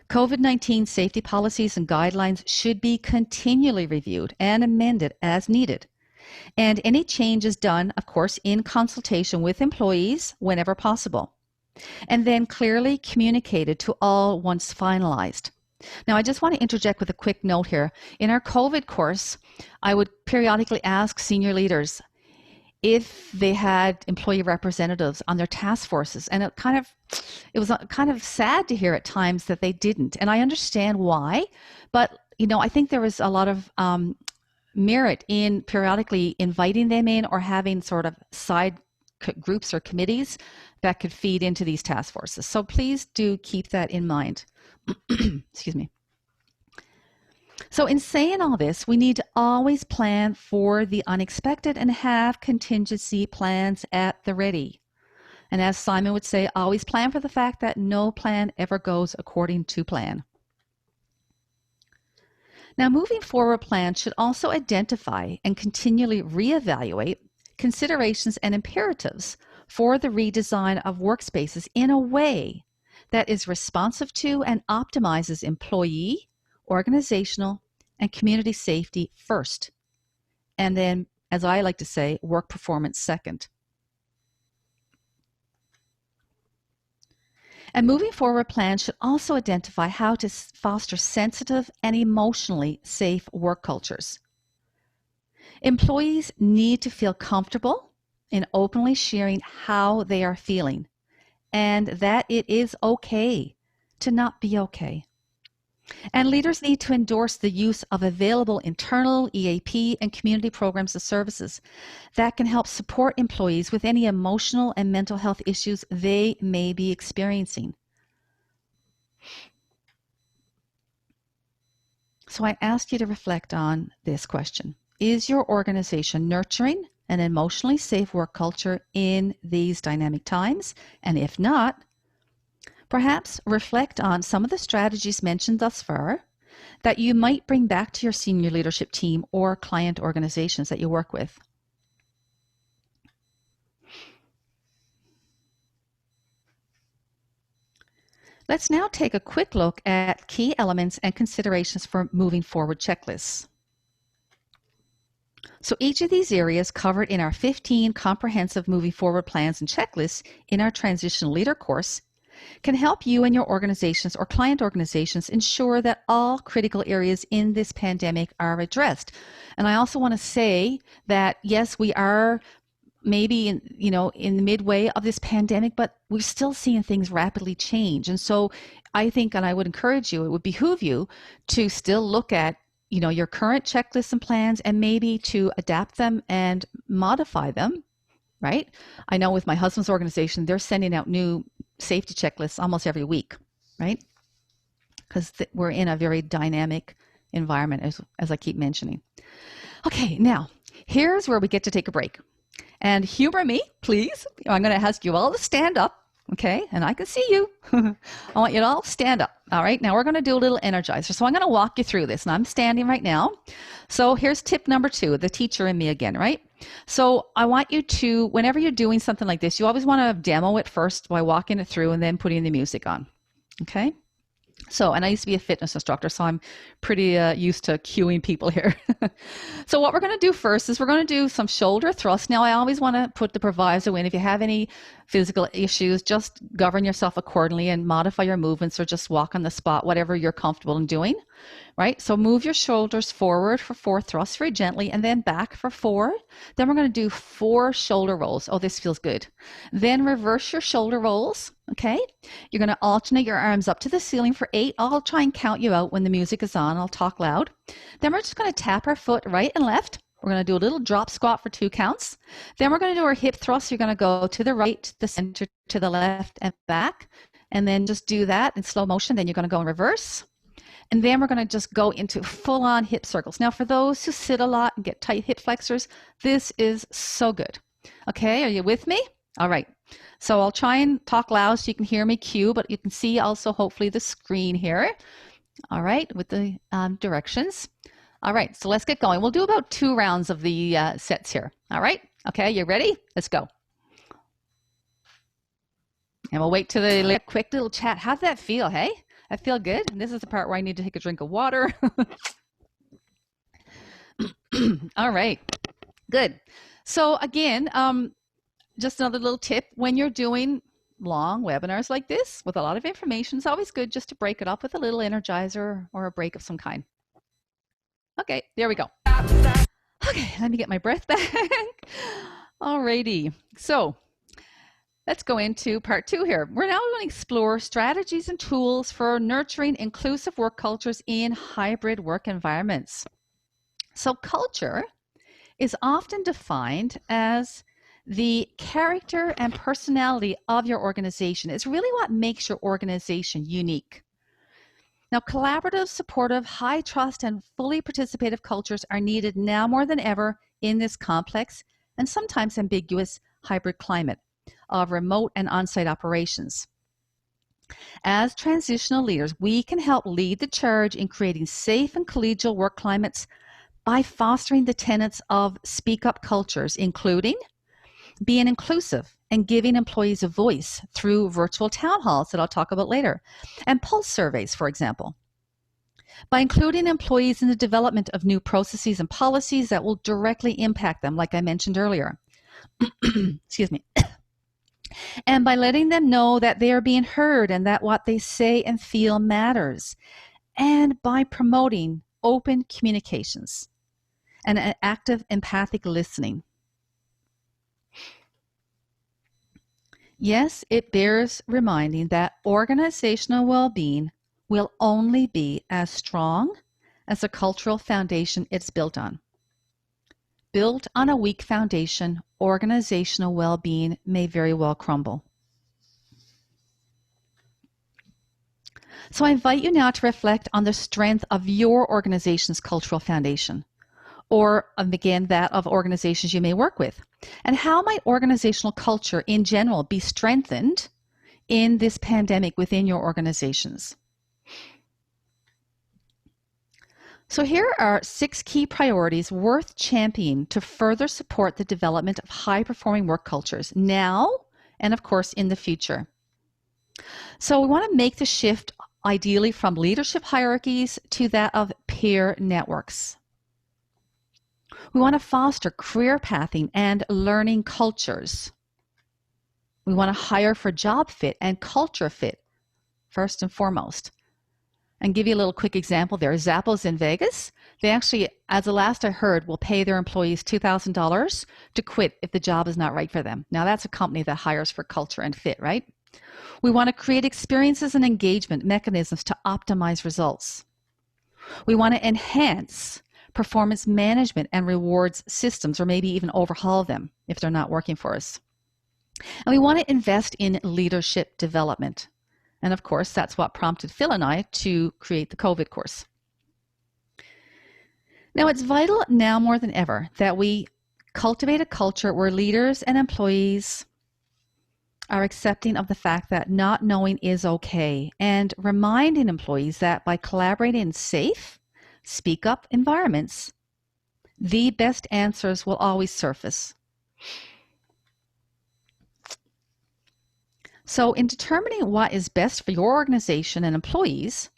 COVID-19 safety policies and guidelines should be continually reviewed and amended as needed. And any changes done, of course, in consultation with employees whenever possible. And then clearly communicated to all once finalized. Now, I just want to interject with a quick note here. In our COVID course, I would periodically ask senior leaders if they had employee representatives on their task forces, and it was kind of sad to hear at times that they didn't. And I understand why, but I think there was a lot of merit in periodically inviting them in or having sort of side groups or committees that could feed into these task forces. So please do keep that in mind. Excuse me. So in saying all this, we need to always plan for the unexpected and have contingency plans at the ready. And as Simon would say, always plan for the fact that no plan ever goes according to plan. Now, moving forward plans should also identify and continually reevaluate considerations and imperatives for the redesign of workspaces in a way that is responsive to and optimizes employee, organizational, and community safety first. And then, as I like to say, work performance second. And moving forward plans should also identify how to foster sensitive and emotionally safe work cultures. Employees need to feel comfortable in openly sharing how they are feeling and that it is okay to not be okay. And leaders need to endorse the use of available internal EAP and community programs and services that can help support employees with any emotional and mental health issues they may be experiencing. So I ask you to reflect on this question. Is your organization nurturing an emotionally safe work culture in these dynamic times? And if not, perhaps reflect on some of the strategies mentioned thus far that you might bring back to your senior leadership team or client organizations that you work with. Let's now take a quick look at key elements and considerations for moving forward checklists. So each of these areas covered in our 15 comprehensive moving forward plans and checklists in our Transitional Leader course can help you and your organizations or client organizations ensure that all critical areas in this pandemic are addressed. And I also want to say that, yes, we are maybe in the midway of this pandemic, but we're still seeing things rapidly change. And so I think, and I would encourage you, it would behoove you to still look at your current checklists and plans and maybe to adapt them and modify them, right? I know with my husband's organization, they're sending out new safety checklists almost every week, right? Because we're in a very dynamic environment, as I keep mentioning. Okay, now, here's where we get to take a break. And humor me, please. I'm going to ask you all to stand up, Okay, and I can see you. I want you to all stand up. All right, now we're going to do a little energizer. So I'm going to walk you through this, and I'm standing right now. So here's tip number 2, the teacher in me again, right? So I want you to, whenever you're doing something like this, you always want to demo it first by walking it through and then putting the music on. Okay? So, and I used to be a fitness instructor, so I'm pretty used to cueing people here. So what we're going to do first is we're going to do some shoulder thrusts. Now, I always want to put the proviso in. If you have any physical issues, just govern yourself accordingly and modify your movements or just walk on the spot, whatever you're comfortable in doing, right? So move your shoulders forward for 4 thrusts very gently and then back for 4. Then we're going to do 4 shoulder rolls. Oh, this feels good. Then reverse your shoulder rolls, okay? You're going to alternate your arms up to the ceiling for 8. I'll try and count you out when the music is on. I'll talk loud. Then we're just going to tap our foot right and left. We're going to do a little drop squat for 2 counts. Then we're going to do our hip thrust. You're going to go to the right, the center, to the left, and back. And then just do that in slow motion. Then you're going to go in reverse. And then we're going to just go into full-on hip circles. Now, for those who sit a lot and get tight hip flexors, this is so good. Okay, are you with me? All right. So I'll try and talk loud so you can hear me cue, but you can see also hopefully the screen here. All right, with the directions. All right, so let's get going. We'll do about 2 rounds of the sets here. All right, okay, you ready? Let's go. And we'll wait till the quick little chat. How'd that feel, hey? I feel good. And this is the part where I need to take a drink of water. All right, good. So again, just another little tip. When you're doing long webinars like this with a lot of information, it's always good just to break it up with a little energizer or a break of some kind. Okay, there we go. Okay, let me get my breath back. Alrighty, so let's go into part 2 here. We're now going to explore strategies and tools for nurturing inclusive work cultures in hybrid work environments. So culture is often defined as the character and personality of your organization. It's really what makes your organization unique. Now, collaborative, supportive, high trust, and fully participative cultures are needed now more than ever in this complex and sometimes ambiguous hybrid climate of remote and on-site operations. As transitional leaders, we can help lead the charge in creating safe and collegial work climates by fostering the tenets of speak-up cultures, including being inclusive and giving employees a voice through virtual town halls that I'll talk about later, and pulse surveys, for example. By including employees in the development of new processes and policies that will directly impact them, like I mentioned earlier. Excuse me. And by letting them know that they are being heard and that what they say and feel matters. And by promoting open communications and an active empathic listening. Yes, it bears reminding that organizational well-being will only be as strong as the cultural foundation it's built on. Built on a weak foundation, organizational well-being may very well crumble. So I invite you now to reflect on the strength of your organization's cultural foundation, or again, that of organizations you may work with. And how might organizational culture in general be strengthened in this pandemic within your organizations? So here are 6 key priorities worth championing to further support the development of high-performing work cultures now and, of course, in the future. So we want to make the shift ideally from leadership hierarchies to that of peer networks. We want to foster career pathing and learning cultures. We want to hire for job fit and culture fit, first and foremost. And give you a little quick example there. Zappos in Vegas, they actually, as the last I heard, will pay their employees $2,000 to quit if the job is not right for them. Now that's a company that hires for culture and fit, right? We want to create experiences and engagement mechanisms to optimize results. We want to enhance performance management and rewards systems, or maybe even overhaul them if they're not working for us. And we want to invest in leadership development. And of course, that's what prompted Phil and I to create the COVID course. Now, it's vital now more than ever that we cultivate a culture where leaders and employees are accepting of the fact that not knowing is okay and reminding employees that by collaborating in safe, speak up environments, the best answers will always surface. So in determining what is best for your organization and employees,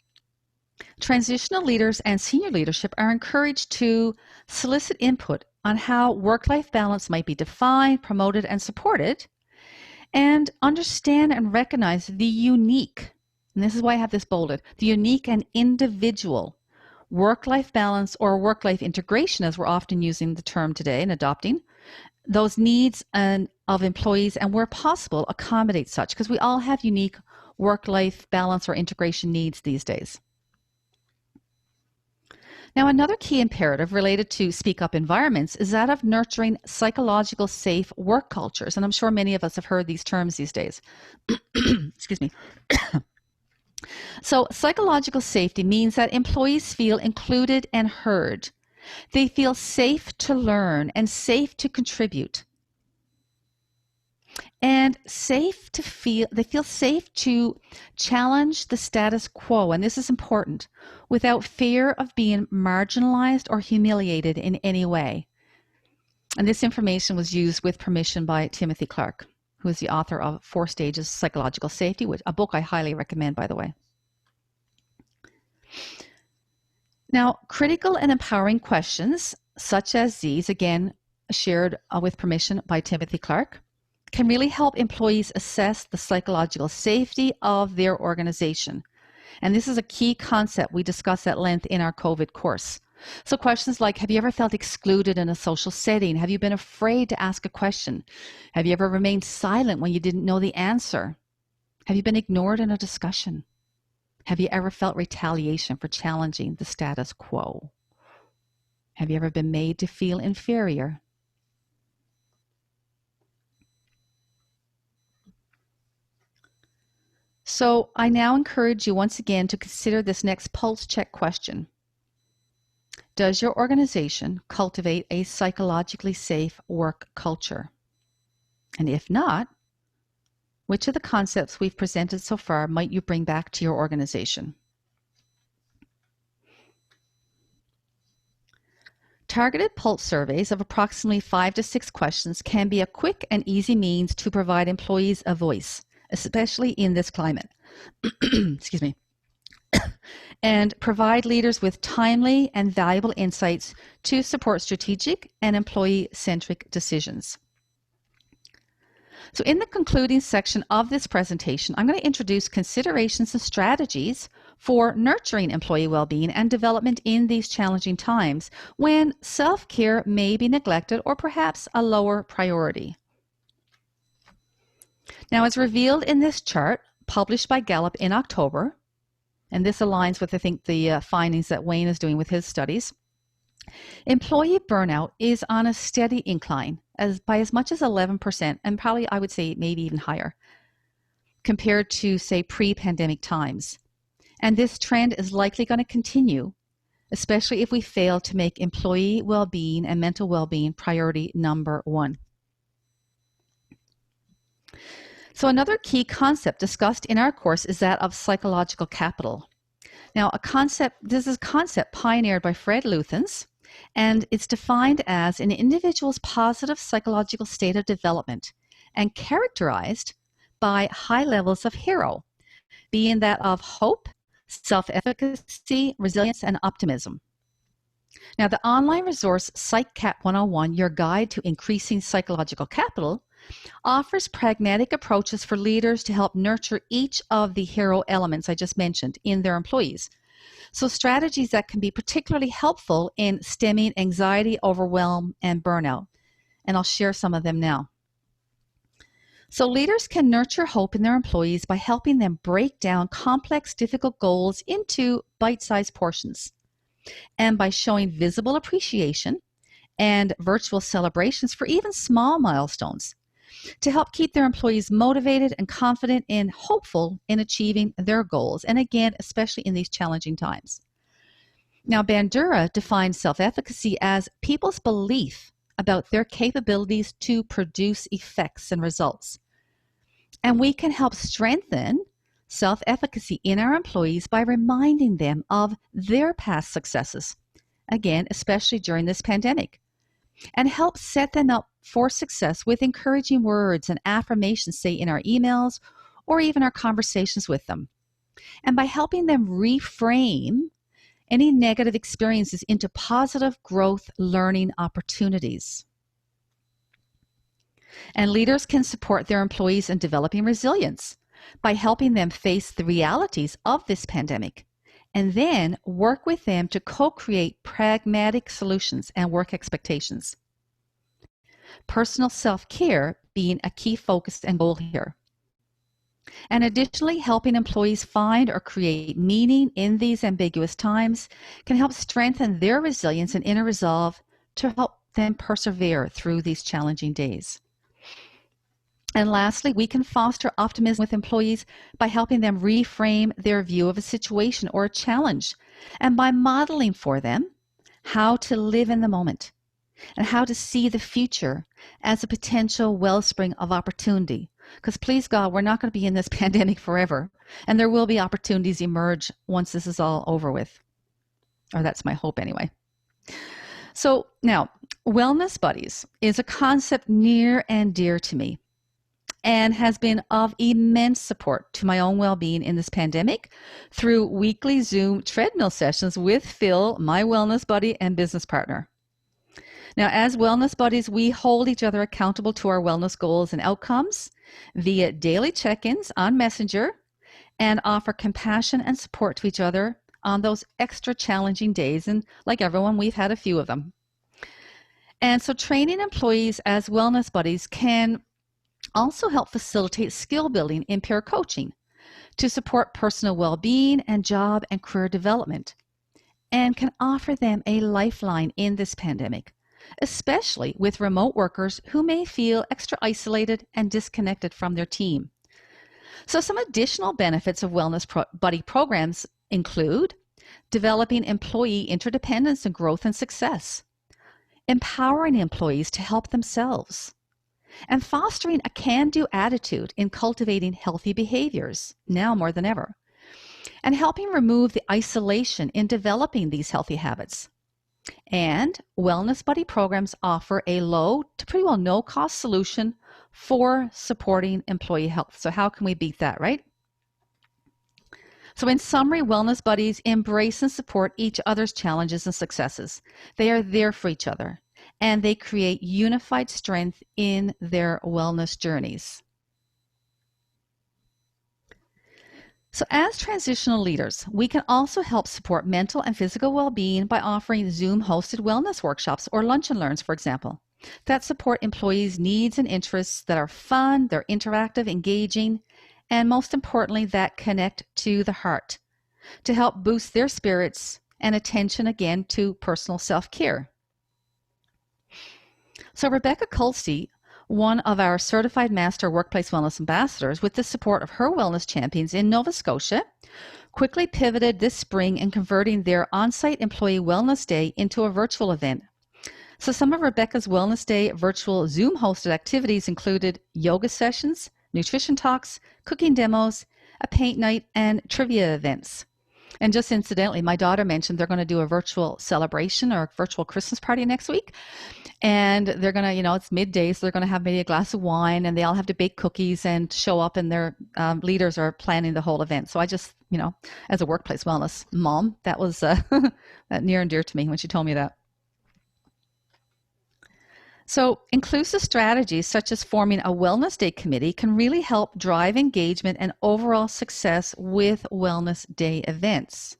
transitional leaders and senior leadership are encouraged to solicit input on how work-life balance might be defined, promoted, and supported, and understand and recognize the unique, and this is why I have this bolded, the unique and individual work-life balance or work-life integration, as we're often using the term today and adopting, those needs of employees, and where possible, accommodate such, because we all have unique work-life balance or integration needs these days. Now, another key imperative related to speak up environments is that of nurturing psychological safe work cultures. And I'm sure many of us have heard these terms these days. Excuse me. So psychological safety means that employees feel included and heard. They feel safe to learn and safe to contribute. And they feel safe to challenge the status quo, and this is important, without fear of being marginalized or humiliated in any way. And this information was used with permission by Timothy Clark, who is the author of 4 Stages Psychological Safety, a book I highly recommend, by the way. Now, critical and empowering questions such as these, again, shared with permission by Timothy Clark, can really help employees assess the psychological safety of their organization. And this is a key concept we discuss at length in our COVID course. So questions like, have you ever felt excluded in a social setting? Have you been afraid to ask a question? Have you ever remained silent when you didn't know the answer? Have you been ignored in a discussion? Have you ever felt retaliation for challenging the status quo? Have you ever been made to feel inferior? So I now encourage you once again to consider this next pulse check question. Does your organization cultivate a psychologically safe work culture? And if not, which of the concepts we've presented so far might you bring back to your organization? Targeted pulse surveys of approximately 5 to 6 questions can be a quick and easy means to provide employees a voice, especially in this climate. Excuse me. And provide leaders with timely and valuable insights to support strategic and employee-centric decisions. So in the concluding section of this presentation, I'm going to introduce considerations and strategies for nurturing employee well-being and development in these challenging times when self-care may be neglected or perhaps a lower priority. Now, as revealed in this chart, published by Gallup in October, and this aligns with, I think, the findings that Wayne is doing with his studies, employee burnout is on a steady incline by as much as 11%, and probably I would say maybe even higher, compared to, say, pre-pandemic times. And this trend is likely going to continue, especially if we fail to make employee well-being and mental well-being priority number 1. So another key concept discussed in our course is that of psychological capital. Now, this is a concept pioneered by Fred Luthans, and it's defined as an individual's positive psychological state of development and characterized by high levels of hero, being that of hope, self-efficacy, resilience, and optimism. Now, the online resource PsychCap 101, Your Guide to Increasing Psychological Capital, offers pragmatic approaches for leaders to help nurture each of the hero elements I just mentioned in their employees. So strategies that can be particularly helpful in stemming anxiety, overwhelm, and burnout. And I'll share some of them now. So leaders can nurture hope in their employees by helping them break down complex, difficult goals into bite-sized portions, and by showing visible appreciation and virtual celebrations for even small milestones to help keep their employees motivated and confident and hopeful in achieving their goals, and again, especially in these challenging times. Now, Bandura defines self-efficacy as people's belief about their capabilities to produce effects and results. And we can help strengthen self-efficacy in our employees by reminding them of their past successes, again, especially during this pandemic, and help set them up for success with encouraging words and affirmations, say in our emails or even our conversations with them. And by helping them reframe any negative experiences into positive growth learning opportunities. And leaders can support their employees in developing resilience by helping them face the realities of this pandemic and then work with them to co-create pragmatic solutions and work expectations. Personal self-care being a key focus and goal here. And additionally, helping employees find or create meaning in these ambiguous times can help strengthen their resilience and inner resolve to help them persevere through these challenging days. And lastly, we can foster optimism with employees by helping them reframe their view of a situation or a challenge, and by modeling for them how to live in the moment and how to see the future as a potential wellspring of opportunity. Because please God, we're not going to be in this pandemic forever, and there will be opportunities emerge once this is all over with. Or that's my hope anyway. So now, wellness buddies is a concept near and dear to me and has been of immense support to my own well-being in this pandemic through weekly Zoom treadmill sessions with Phil, my wellness buddy and business partner. Now, as wellness buddies, we hold each other accountable to our wellness goals and outcomes via daily check-ins on Messenger and offer compassion and support to each other on those extra challenging days. And like everyone, we've had a few of them. And so training employees as wellness buddies can also help facilitate skill building in peer coaching to support personal well-being and job and career development, and can offer them a lifeline in this pandemic, especially with remote workers who may feel extra isolated and disconnected from their team. So some additional benefits of wellness buddy programs include developing employee interdependence and growth and success, empowering employees to help themselves, and fostering a can-do attitude in cultivating healthy behaviors, now more than ever, and helping remove the isolation in developing these healthy habits. And wellness buddy programs offer a low to pretty well no-cost solution for supporting employee health. So how can we beat that, right? So in summary, wellness buddies embrace and support each other's challenges and successes. They are there for each other, and they create unified strength in their wellness journeys. So as transitional leaders, we can also help support mental and physical well-being by offering Zoom-hosted wellness workshops or lunch and learns, for example, that support employees' needs and interests that are fun, they're interactive, engaging, and most importantly, that connect to the heart to help boost their spirits and attention again to personal self-care. So Rebecca Culsey, one of our certified master workplace wellness ambassadors, with the support of her wellness champions in Nova Scotia, quickly pivoted this spring in converting their on-site employee wellness day into a virtual event. So some of Rebecca's Wellness Day virtual Zoom hosted activities included yoga sessions, nutrition talks, cooking demos, a paint night, and trivia events. And just incidentally, my daughter mentioned they're going to do a virtual celebration or a virtual Christmas party next week. And they're going to, it's midday, so they're going to have maybe a glass of wine, and they all have to bake cookies and show up, and their leaders are planning the whole event. So I just, as a workplace wellness mom, that was that near and dear to me when she told me that. So inclusive strategies such as forming a Wellness Day committee can really help drive engagement and overall success with Wellness Day events.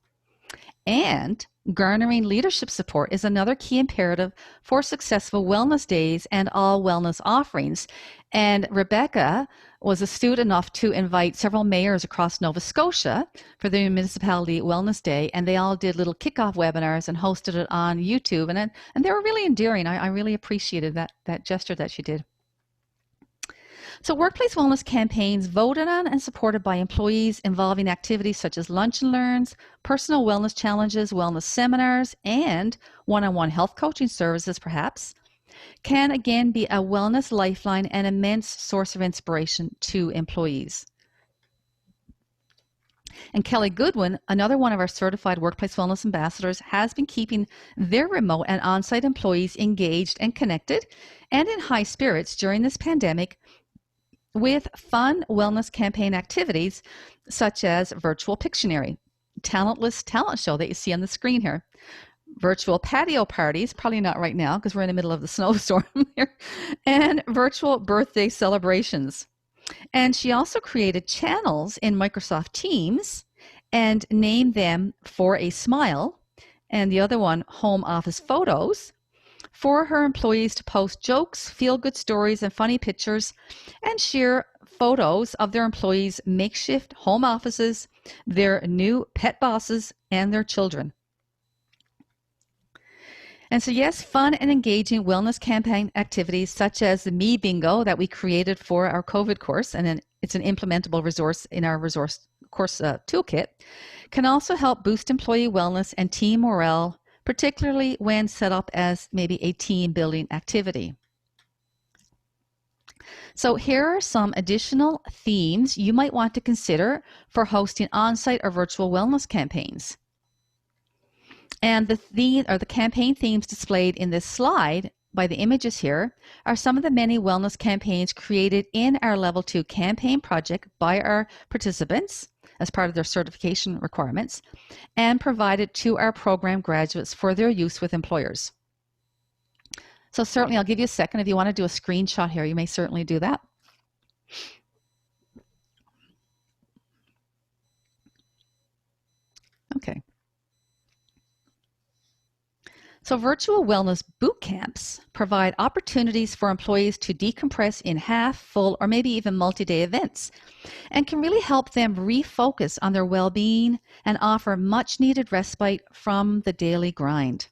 And garnering leadership support is another key imperative for successful wellness days and all wellness offerings. And Rebecca was astute enough to invite several mayors across Nova Scotia for the municipality wellness day, and they all did little kickoff webinars and hosted it on YouTube, and they were really endearing. I really appreciated that gesture that she did. So workplace wellness campaigns voted on and supported by employees involving activities such as lunch and learns, personal wellness challenges, wellness seminars, and one-on-one health coaching services perhaps, can again be a wellness lifeline and immense source of inspiration to employees. And Kelly Goodwin, another one of our certified workplace wellness ambassadors, has been keeping their remote and on-site employees engaged and connected and in high spirits during this pandemic with fun wellness campaign activities such as virtual Pictionary, talentless talent show that you see on the screen here, virtual patio parties, probably not right now because we're in the middle of the snowstorm here, and virtual birthday celebrations. And she also created channels in Microsoft Teams and named them For a Smile and the other one Home Office Photos for her employees to post jokes, feel-good stories, and funny pictures and share photos of their employees' makeshift home offices, their new pet bosses, and their children. And so yes, fun and engaging wellness campaign activities such as the Me Bingo that we created for our COVID course, and it's an implementable resource in our resource course toolkit, can also help boost employee wellness and team morale, particularly when set up as maybe a team building activity. So here are some additional themes you might want to consider for hosting on-site or virtual wellness campaigns. And the theme or the campaign themes displayed in this slide by the images here are some of the many wellness campaigns created in our Level 2 campaign project by our participants as part of their certification requirements and provided to our program graduates for their use with employers. So certainly I'll give you a second. If you want to do a screenshot here, you may certainly do that. Okay. So virtual wellness boot camps provide opportunities for employees to decompress in half, full, or maybe even multi-day events and can really help them refocus on their well-being and offer much-needed respite from the daily grind.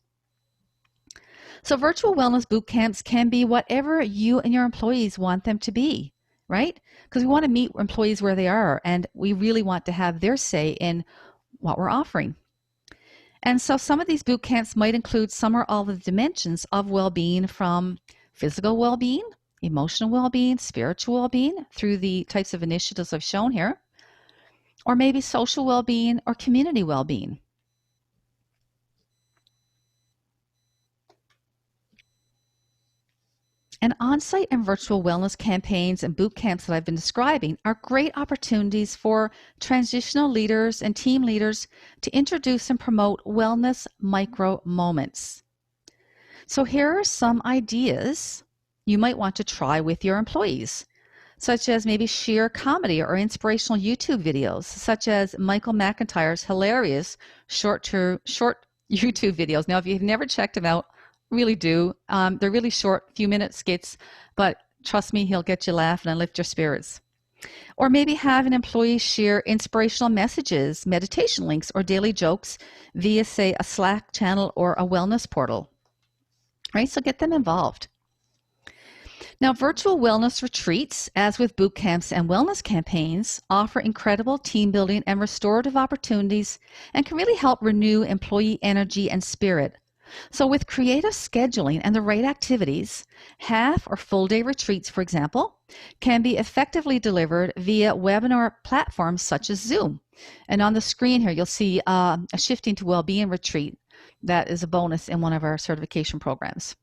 So virtual wellness boot camps can be whatever you and your employees want them to be, right? Because we want to meet employees where they are and we really want to have their say in what we're offering. And so some of these boot camps might include some or all of the dimensions of well-being, from physical well-being, emotional well-being, spiritual well-being through the types of initiatives I've shown here, or maybe social well-being or community well-being. And on-site and virtual wellness campaigns and boot camps that I've been describing are great opportunities for transitional leaders and team leaders to introduce and promote wellness micro moments. So here are some ideas you might want to try with your employees, such as maybe share comedy or inspirational YouTube videos, such as Michael McIntyre's hilarious short YouTube videos. Now, if you've never checked them out, really do. They're really short, few-minute skits, but trust me, he'll get you laughing and lift your spirits. Or maybe have an employee share inspirational messages, meditation links, or daily jokes via, say, a Slack channel or a wellness portal. Right? So get them involved. Now, virtual wellness retreats, as with boot camps and wellness campaigns, offer incredible team building and restorative opportunities and can really help renew employee energy and spirit. So with creative scheduling and the right activities, half or full day retreats, for example, can be effectively delivered via webinar platforms such as Zoom. And on the screen here, you'll see a Shifting to Wellbeing retreat that is a bonus in one of our certification programs.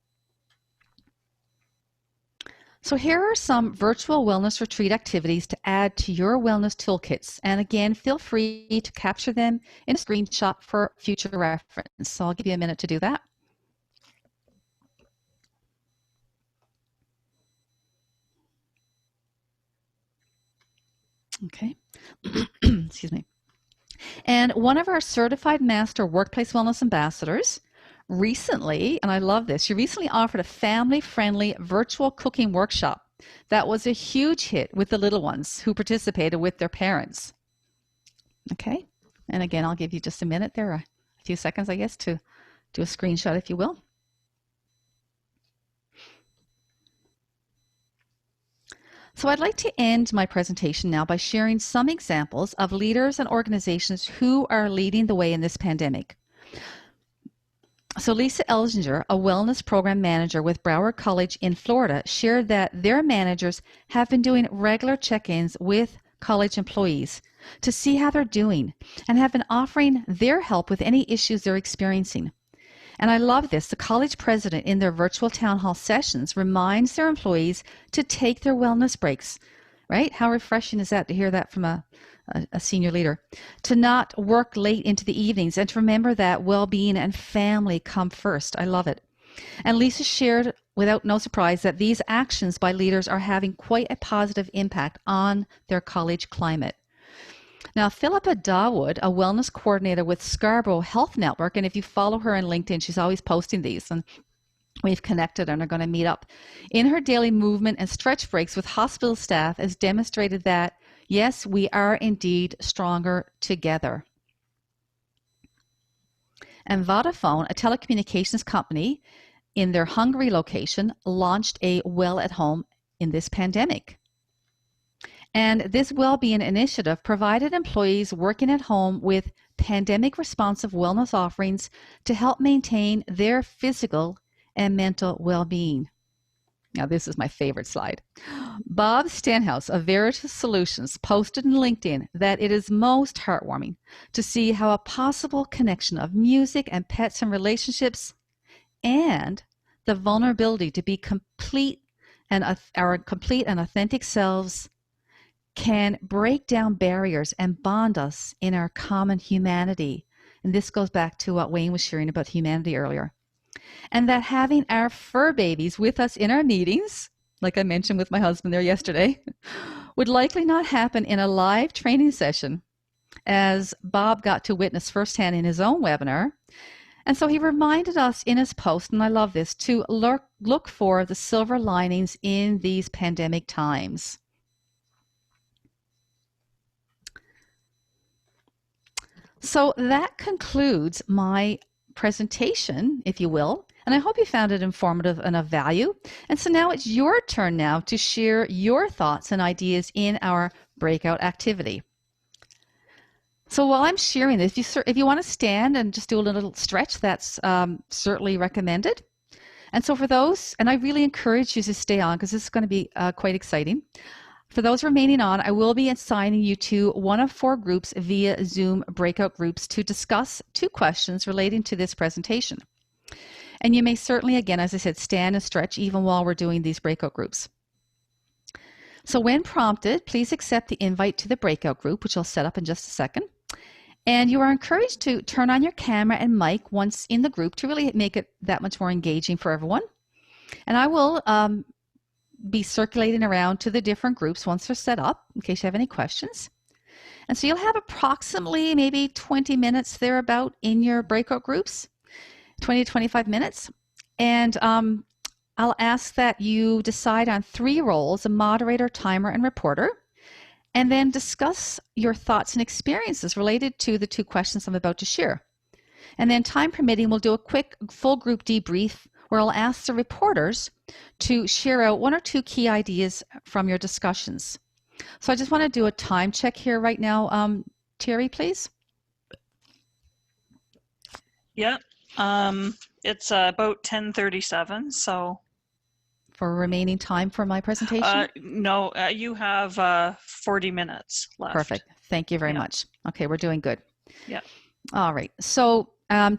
So here are some virtual wellness retreat activities to add to your wellness toolkits. And again, feel free to capture them in a screenshot for future reference. So I'll give you a minute to do that. Okay, excuse me. And one of our certified master workplace wellness ambassadors recently, and I love this, she recently offered a family-friendly virtual cooking workshop that was a huge hit with the little ones who participated with their parents. Okay, and again, I'll give you just a minute there, a few seconds, I guess, to do a screenshot, if you will. So I'd like to end my presentation now by sharing some examples of leaders and organizations who are leading the way in this pandemic. So Lisa Elginger, a wellness program manager with Broward College in Florida, shared that their managers have been doing regular check-ins with college employees to see how they're doing and have been offering their help with any issues they're experiencing. And I love this. The college president in their virtual town hall sessions reminds their employees to take their wellness breaks, right? How refreshing is that to hear that from a senior leader? To not work late into the evenings and to remember that well-being and family come first. I love it. And Lisa shared, without no surprise, that these actions by leaders are having quite a positive impact on their college climate. Now, Philippa Dawood, a wellness coordinator with Scarborough Health Network, and if you follow her on LinkedIn, she's always posting these, and we've connected and are going to meet up. In her daily movement and stretch breaks with hospital staff, has demonstrated that, yes, we are indeed stronger together. And Vodafone, a telecommunications company in their Hungary location, launched a Well at Home in this pandemic. And this well-being initiative provided employees working at home with pandemic-responsive wellness offerings to help maintain their physical and mental well-being. Now, this is my favorite slide. Bob Stenhouse of Veritas Solutions posted in LinkedIn that it is most heartwarming to see how a possible connection of music and pets and relationships and the vulnerability to be complete and our complete and authentic selves can break down barriers and bond us in our common humanity. And this goes back to what Wayne was sharing about humanity earlier. And that having our fur babies with us in our meetings, like I mentioned with my husband there yesterday, would likely not happen in a live training session, as Bob got to witness firsthand in his own webinar. And so he reminded us in his post, and I love this, to look for the silver linings in these pandemic times. So that concludes my presentation, if you will, and I hope you found it informative and of value. And so now it's your turn now to share your thoughts and ideas in our breakout activity. So while I'm sharing this, if you want to stand and just do a little stretch, that's certainly recommended. And so for those, and I really encourage you to stay on because this is going to be quite exciting. For those remaining on, I will be assigning you to one of 4 groups via Zoom breakout groups to discuss 2 questions relating to this presentation. And you may certainly, again, as I said, stand and stretch even while we're doing these breakout groups. So when prompted, please accept the invite to the breakout group, which I'll set up in just a second. And you are encouraged to turn on your camera and mic once in the group to really make it that much more engaging for everyone. And I will be circulating around to the different groups once they're set up in case you have any questions. And so you'll have approximately maybe 20 minutes thereabout in your breakout groups, 20 to 25 minutes. And I'll ask that you decide on 3 roles, a moderator, timer, and reporter, and then discuss your thoughts and experiences related to the 2 questions I'm about to share. And then time permitting, we'll do a quick full group debrief where I'll ask the reporters to share out 1 or 2 key ideas from your discussions. So I just want to do a time check here right now. Terry, please. Yeah, it's about 10:37, so. For remaining time for my presentation? No, you have 40 minutes left. Perfect. Thank you very much. Okay, we're doing good. Yeah. All right. So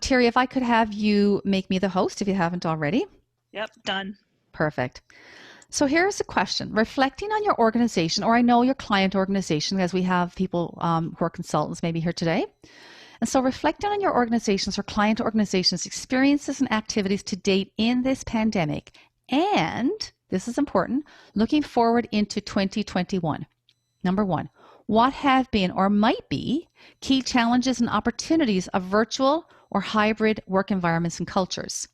Terry, if I could have you make me the host if you haven't already. Yep, done. Perfect. So here's a question. Reflecting on your organization, or I know your client organization, as we have people who are consultants maybe here today. And so reflecting on your organizations or client organizations' experiences and activities to date in this pandemic, and this is important, looking forward into 2021. Number 1, what have been or might be key challenges and opportunities of virtual or hybrid work environments and cultures?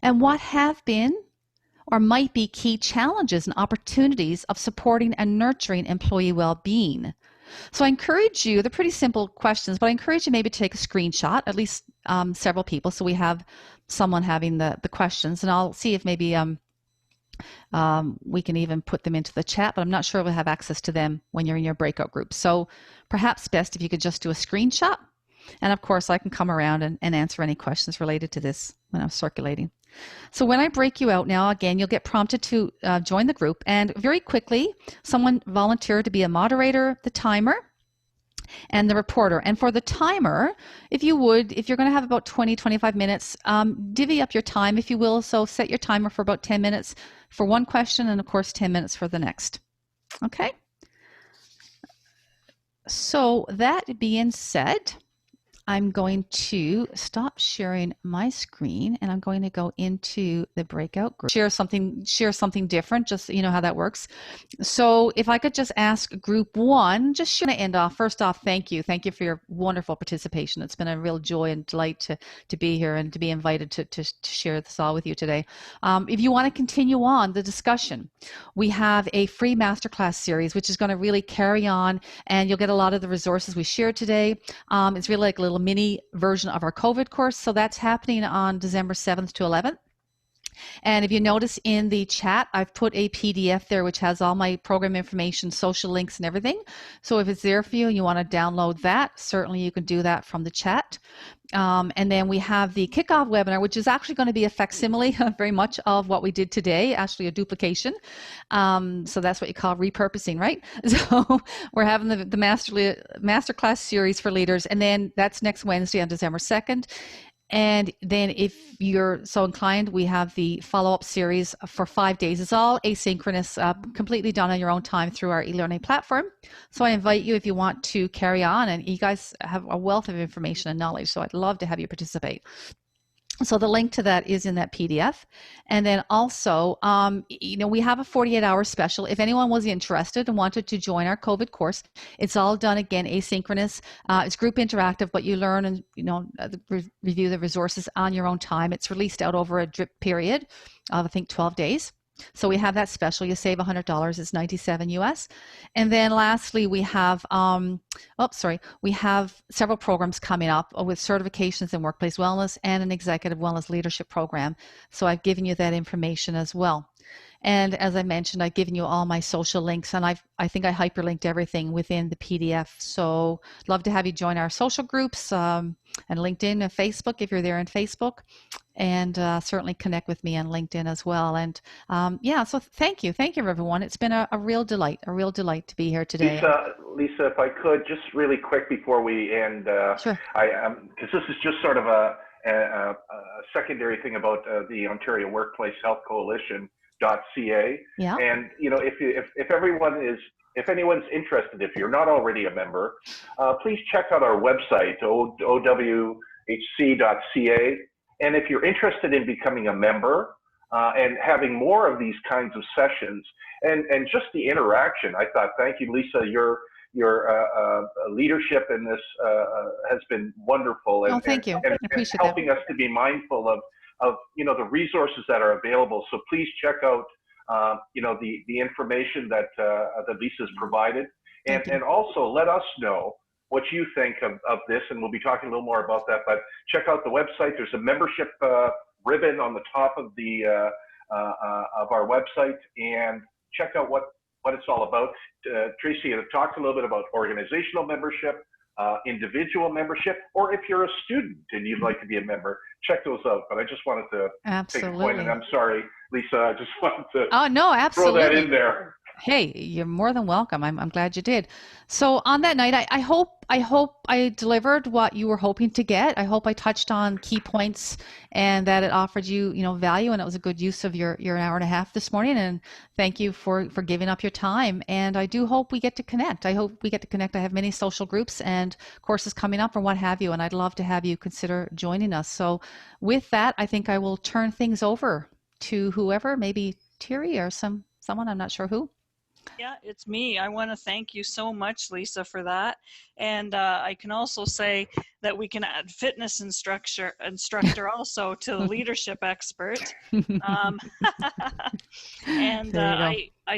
And what have been or might be key challenges and opportunities of supporting and nurturing employee well-being? So I encourage you, they're pretty simple questions, but I encourage you maybe to take a screenshot, at least several people, so we have someone having the questions, and I'll see if maybe we can even put them into the chat, but I'm not sure we'll have access to them when you're in your breakout group. So perhaps best if you could just do a screenshot. And of course, I can come around and answer any questions related to this when I'm circulating. So when I break you out now, again, you'll get prompted to join the group. And very quickly, someone volunteered to be a moderator, the timer, and the reporter. And for the timer, if you're going to have about 20, 25 minutes, divvy up your time, if you will. So set your timer for about 10 minutes for one question and, of course, 10 minutes for the next. Okay? So that being said, I'm going to stop sharing my screen and I'm going to go into the breakout group. Share something different, just so you know how that works. So if I could just ask group one, just should I end off. First off, thank you. Thank you for your wonderful participation. It's been a real joy and delight to be here and to be invited to share this all with you today. If you want to continue on the discussion, we have a free masterclass series, which is going to really carry on, and you'll get a lot of the resources we shared today. It's really like a little mini version of our COVID course. So that's happening on December 7th to 11th. And if you notice in the chat, I've put a PDF there, which has all my program information, social links and everything. So if it's there for you and you want to download that, certainly you can do that from the chat. And then we have the kickoff webinar, which is actually going to be a facsimile very much of what we did today, actually a duplication. So that's what you call repurposing, right? So we're having the masterclass series for leaders, and then that's next Wednesday on December 2nd. And then if you're so inclined, we have the follow-up series for 5 days. It's all asynchronous, completely done on your own time through our e-learning platform. So I invite you if you want to carry on, and you guys have a wealth of information and knowledge. So I'd love to have you participate. So the link to that is in that PDF. And then also, we have a 48-hour special. If anyone was interested and wanted to join our COVID course, it's all done, again, asynchronous. It's group interactive, but you learn and, review the resources on your own time. It's released out over a drip period of, I think, 12 days. So we have that special. You save $100. It's $97 US. And then lastly, we have, we have several programs coming up with certifications in workplace wellness and an executive wellness leadership program. So I've given you that information as well. And as I mentioned, I've given you all my social links, and I think I hyperlinked everything within the PDF. So love to have you join our social groups and LinkedIn and Facebook if you're there on Facebook, and certainly connect with me on LinkedIn as well. And so thank you everyone. It's been a real delight to be here today. Lisa, if I could, just really quick before we end, sure. Because this is just sort of a secondary thing about the Ontario Workplace Health Coalition. .ca. Yeah. And if anyone's interested, if you're not already a member, please check out our website, owhc.ca. And if you're interested in becoming a member and having more of these kinds of sessions and just the interaction, I thought, thank you, Lisa, your leadership in this has been wonderful, and thank you. And appreciate helping us to be mindful of the resources that are available. So please check out the information that Lisa's provided, and also let us know what you think of this, and we'll be talking a little more about that. But check out the website. There's a membership ribbon on the top of the of our website, and check out what it's all about. Tracy talked a little bit about organizational membership, individual membership, or if you're a student and you'd like to be a member, check those out. But I just wanted to take a point, and I'm sorry, Lisa, I just wanted to throw that in there. Hey, you're more than welcome. I'm glad you did. So on that night, I hope I delivered what you were hoping to get. I hope I touched on key points and that it offered you, value, and it was a good use of your hour and a half this morning. And thank you for giving up your time. And I do hope we get to connect. I have many social groups and courses coming up and what have you. And I'd love to have you consider joining us. So with that, I think I will turn things over to whoever, maybe Thierry or someone, I'm not sure who. Yeah, it's me. I want to thank you so much, Lisa, for that. And I can also say that we can add fitness instructor also to the leadership expert. I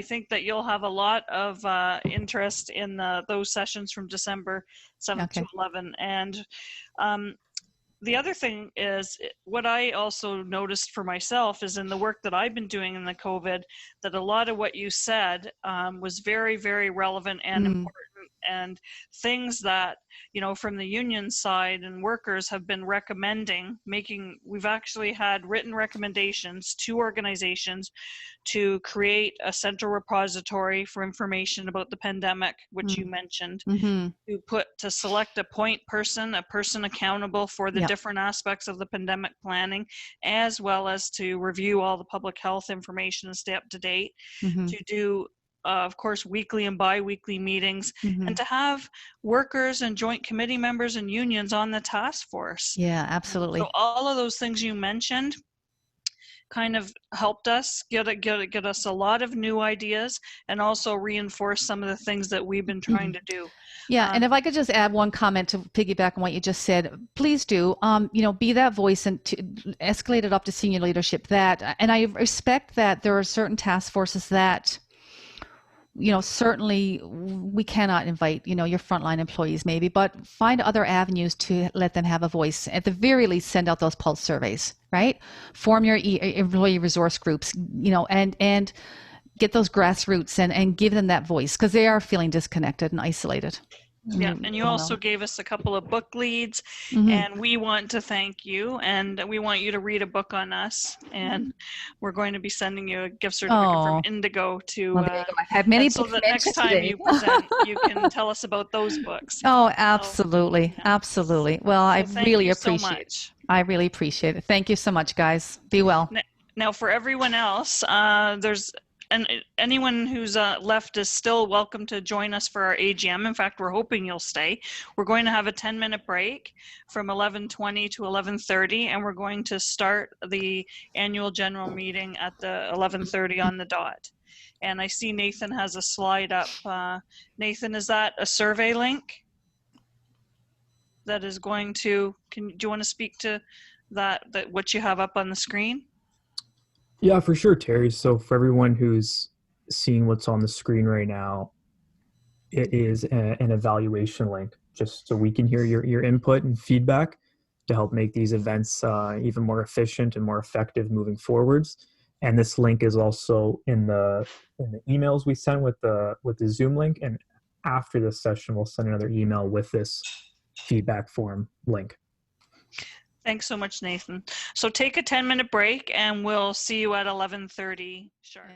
think that you'll have a lot of interest in those sessions from December 7th to 11th. And the other thing is, what I also noticed for myself is in the work that I've been doing in the COVID, that a lot of what you said was very, very relevant and important and things that, you know, from the union side and workers have been recommending, we've actually had written recommendations to organizations to create a central repository for information about the pandemic, which you mentioned, to select a point person, a person accountable for the different aspects of the pandemic planning, as well as to review all the public health information and stay up to date, to do of course, weekly and bi-weekly meetings, and to have workers and joint committee members and unions on the task force. Yeah, absolutely. So all of those things you mentioned kind of helped us get us a lot of new ideas, and also reinforce some of the things that we've been trying to do. Yeah, and if I could just add one comment to piggyback on what you just said, please do, you know, be that voice and to escalate it up to senior leadership. And I respect that there are certain task forces that, you know, certainly we cannot invite, you know, your frontline employees maybe, but find other avenues to let them have a voice. At the very least, send out those pulse surveys, right? Form your employee resource groups, you know, and get those grassroots and give them that voice, because they are feeling disconnected and isolated. Yeah, and you also gave us a couple of book leads, and we want to thank you, and we want you to read a book on us, and we're going to be sending you a gift certificate from Indigo to well, there you go. I have many so books that next time today. you present, you can tell us about those books. Oh, absolutely. Absolutely. Well, I really appreciate it. I really appreciate it. Thank you so much, guys. Be well. Now, for everyone else, and anyone who's left is still welcome to join us for our AGM. In fact, we're hoping you'll stay. We're going to have a 10-minute break from 11:20 to 11:30, and we're going to start the annual general meeting at the 11:30 on the dot. And I see Nathan has a slide up. Nathan, is that a survey link that is going to, do you want to speak to that what you have up on the screen? Yeah, for sure, Terry. So for everyone who's seeing what's on the screen right now, it is an evaluation link, just so we can hear your input and feedback to help make these events even more efficient and more effective moving forwards. And this link is also in the emails we sent with the Zoom link. And after this session, we'll send another email with this feedback form link. Thanks so much, Nathan. So take a 10-minute break, and we'll see you at 11:30 sharp.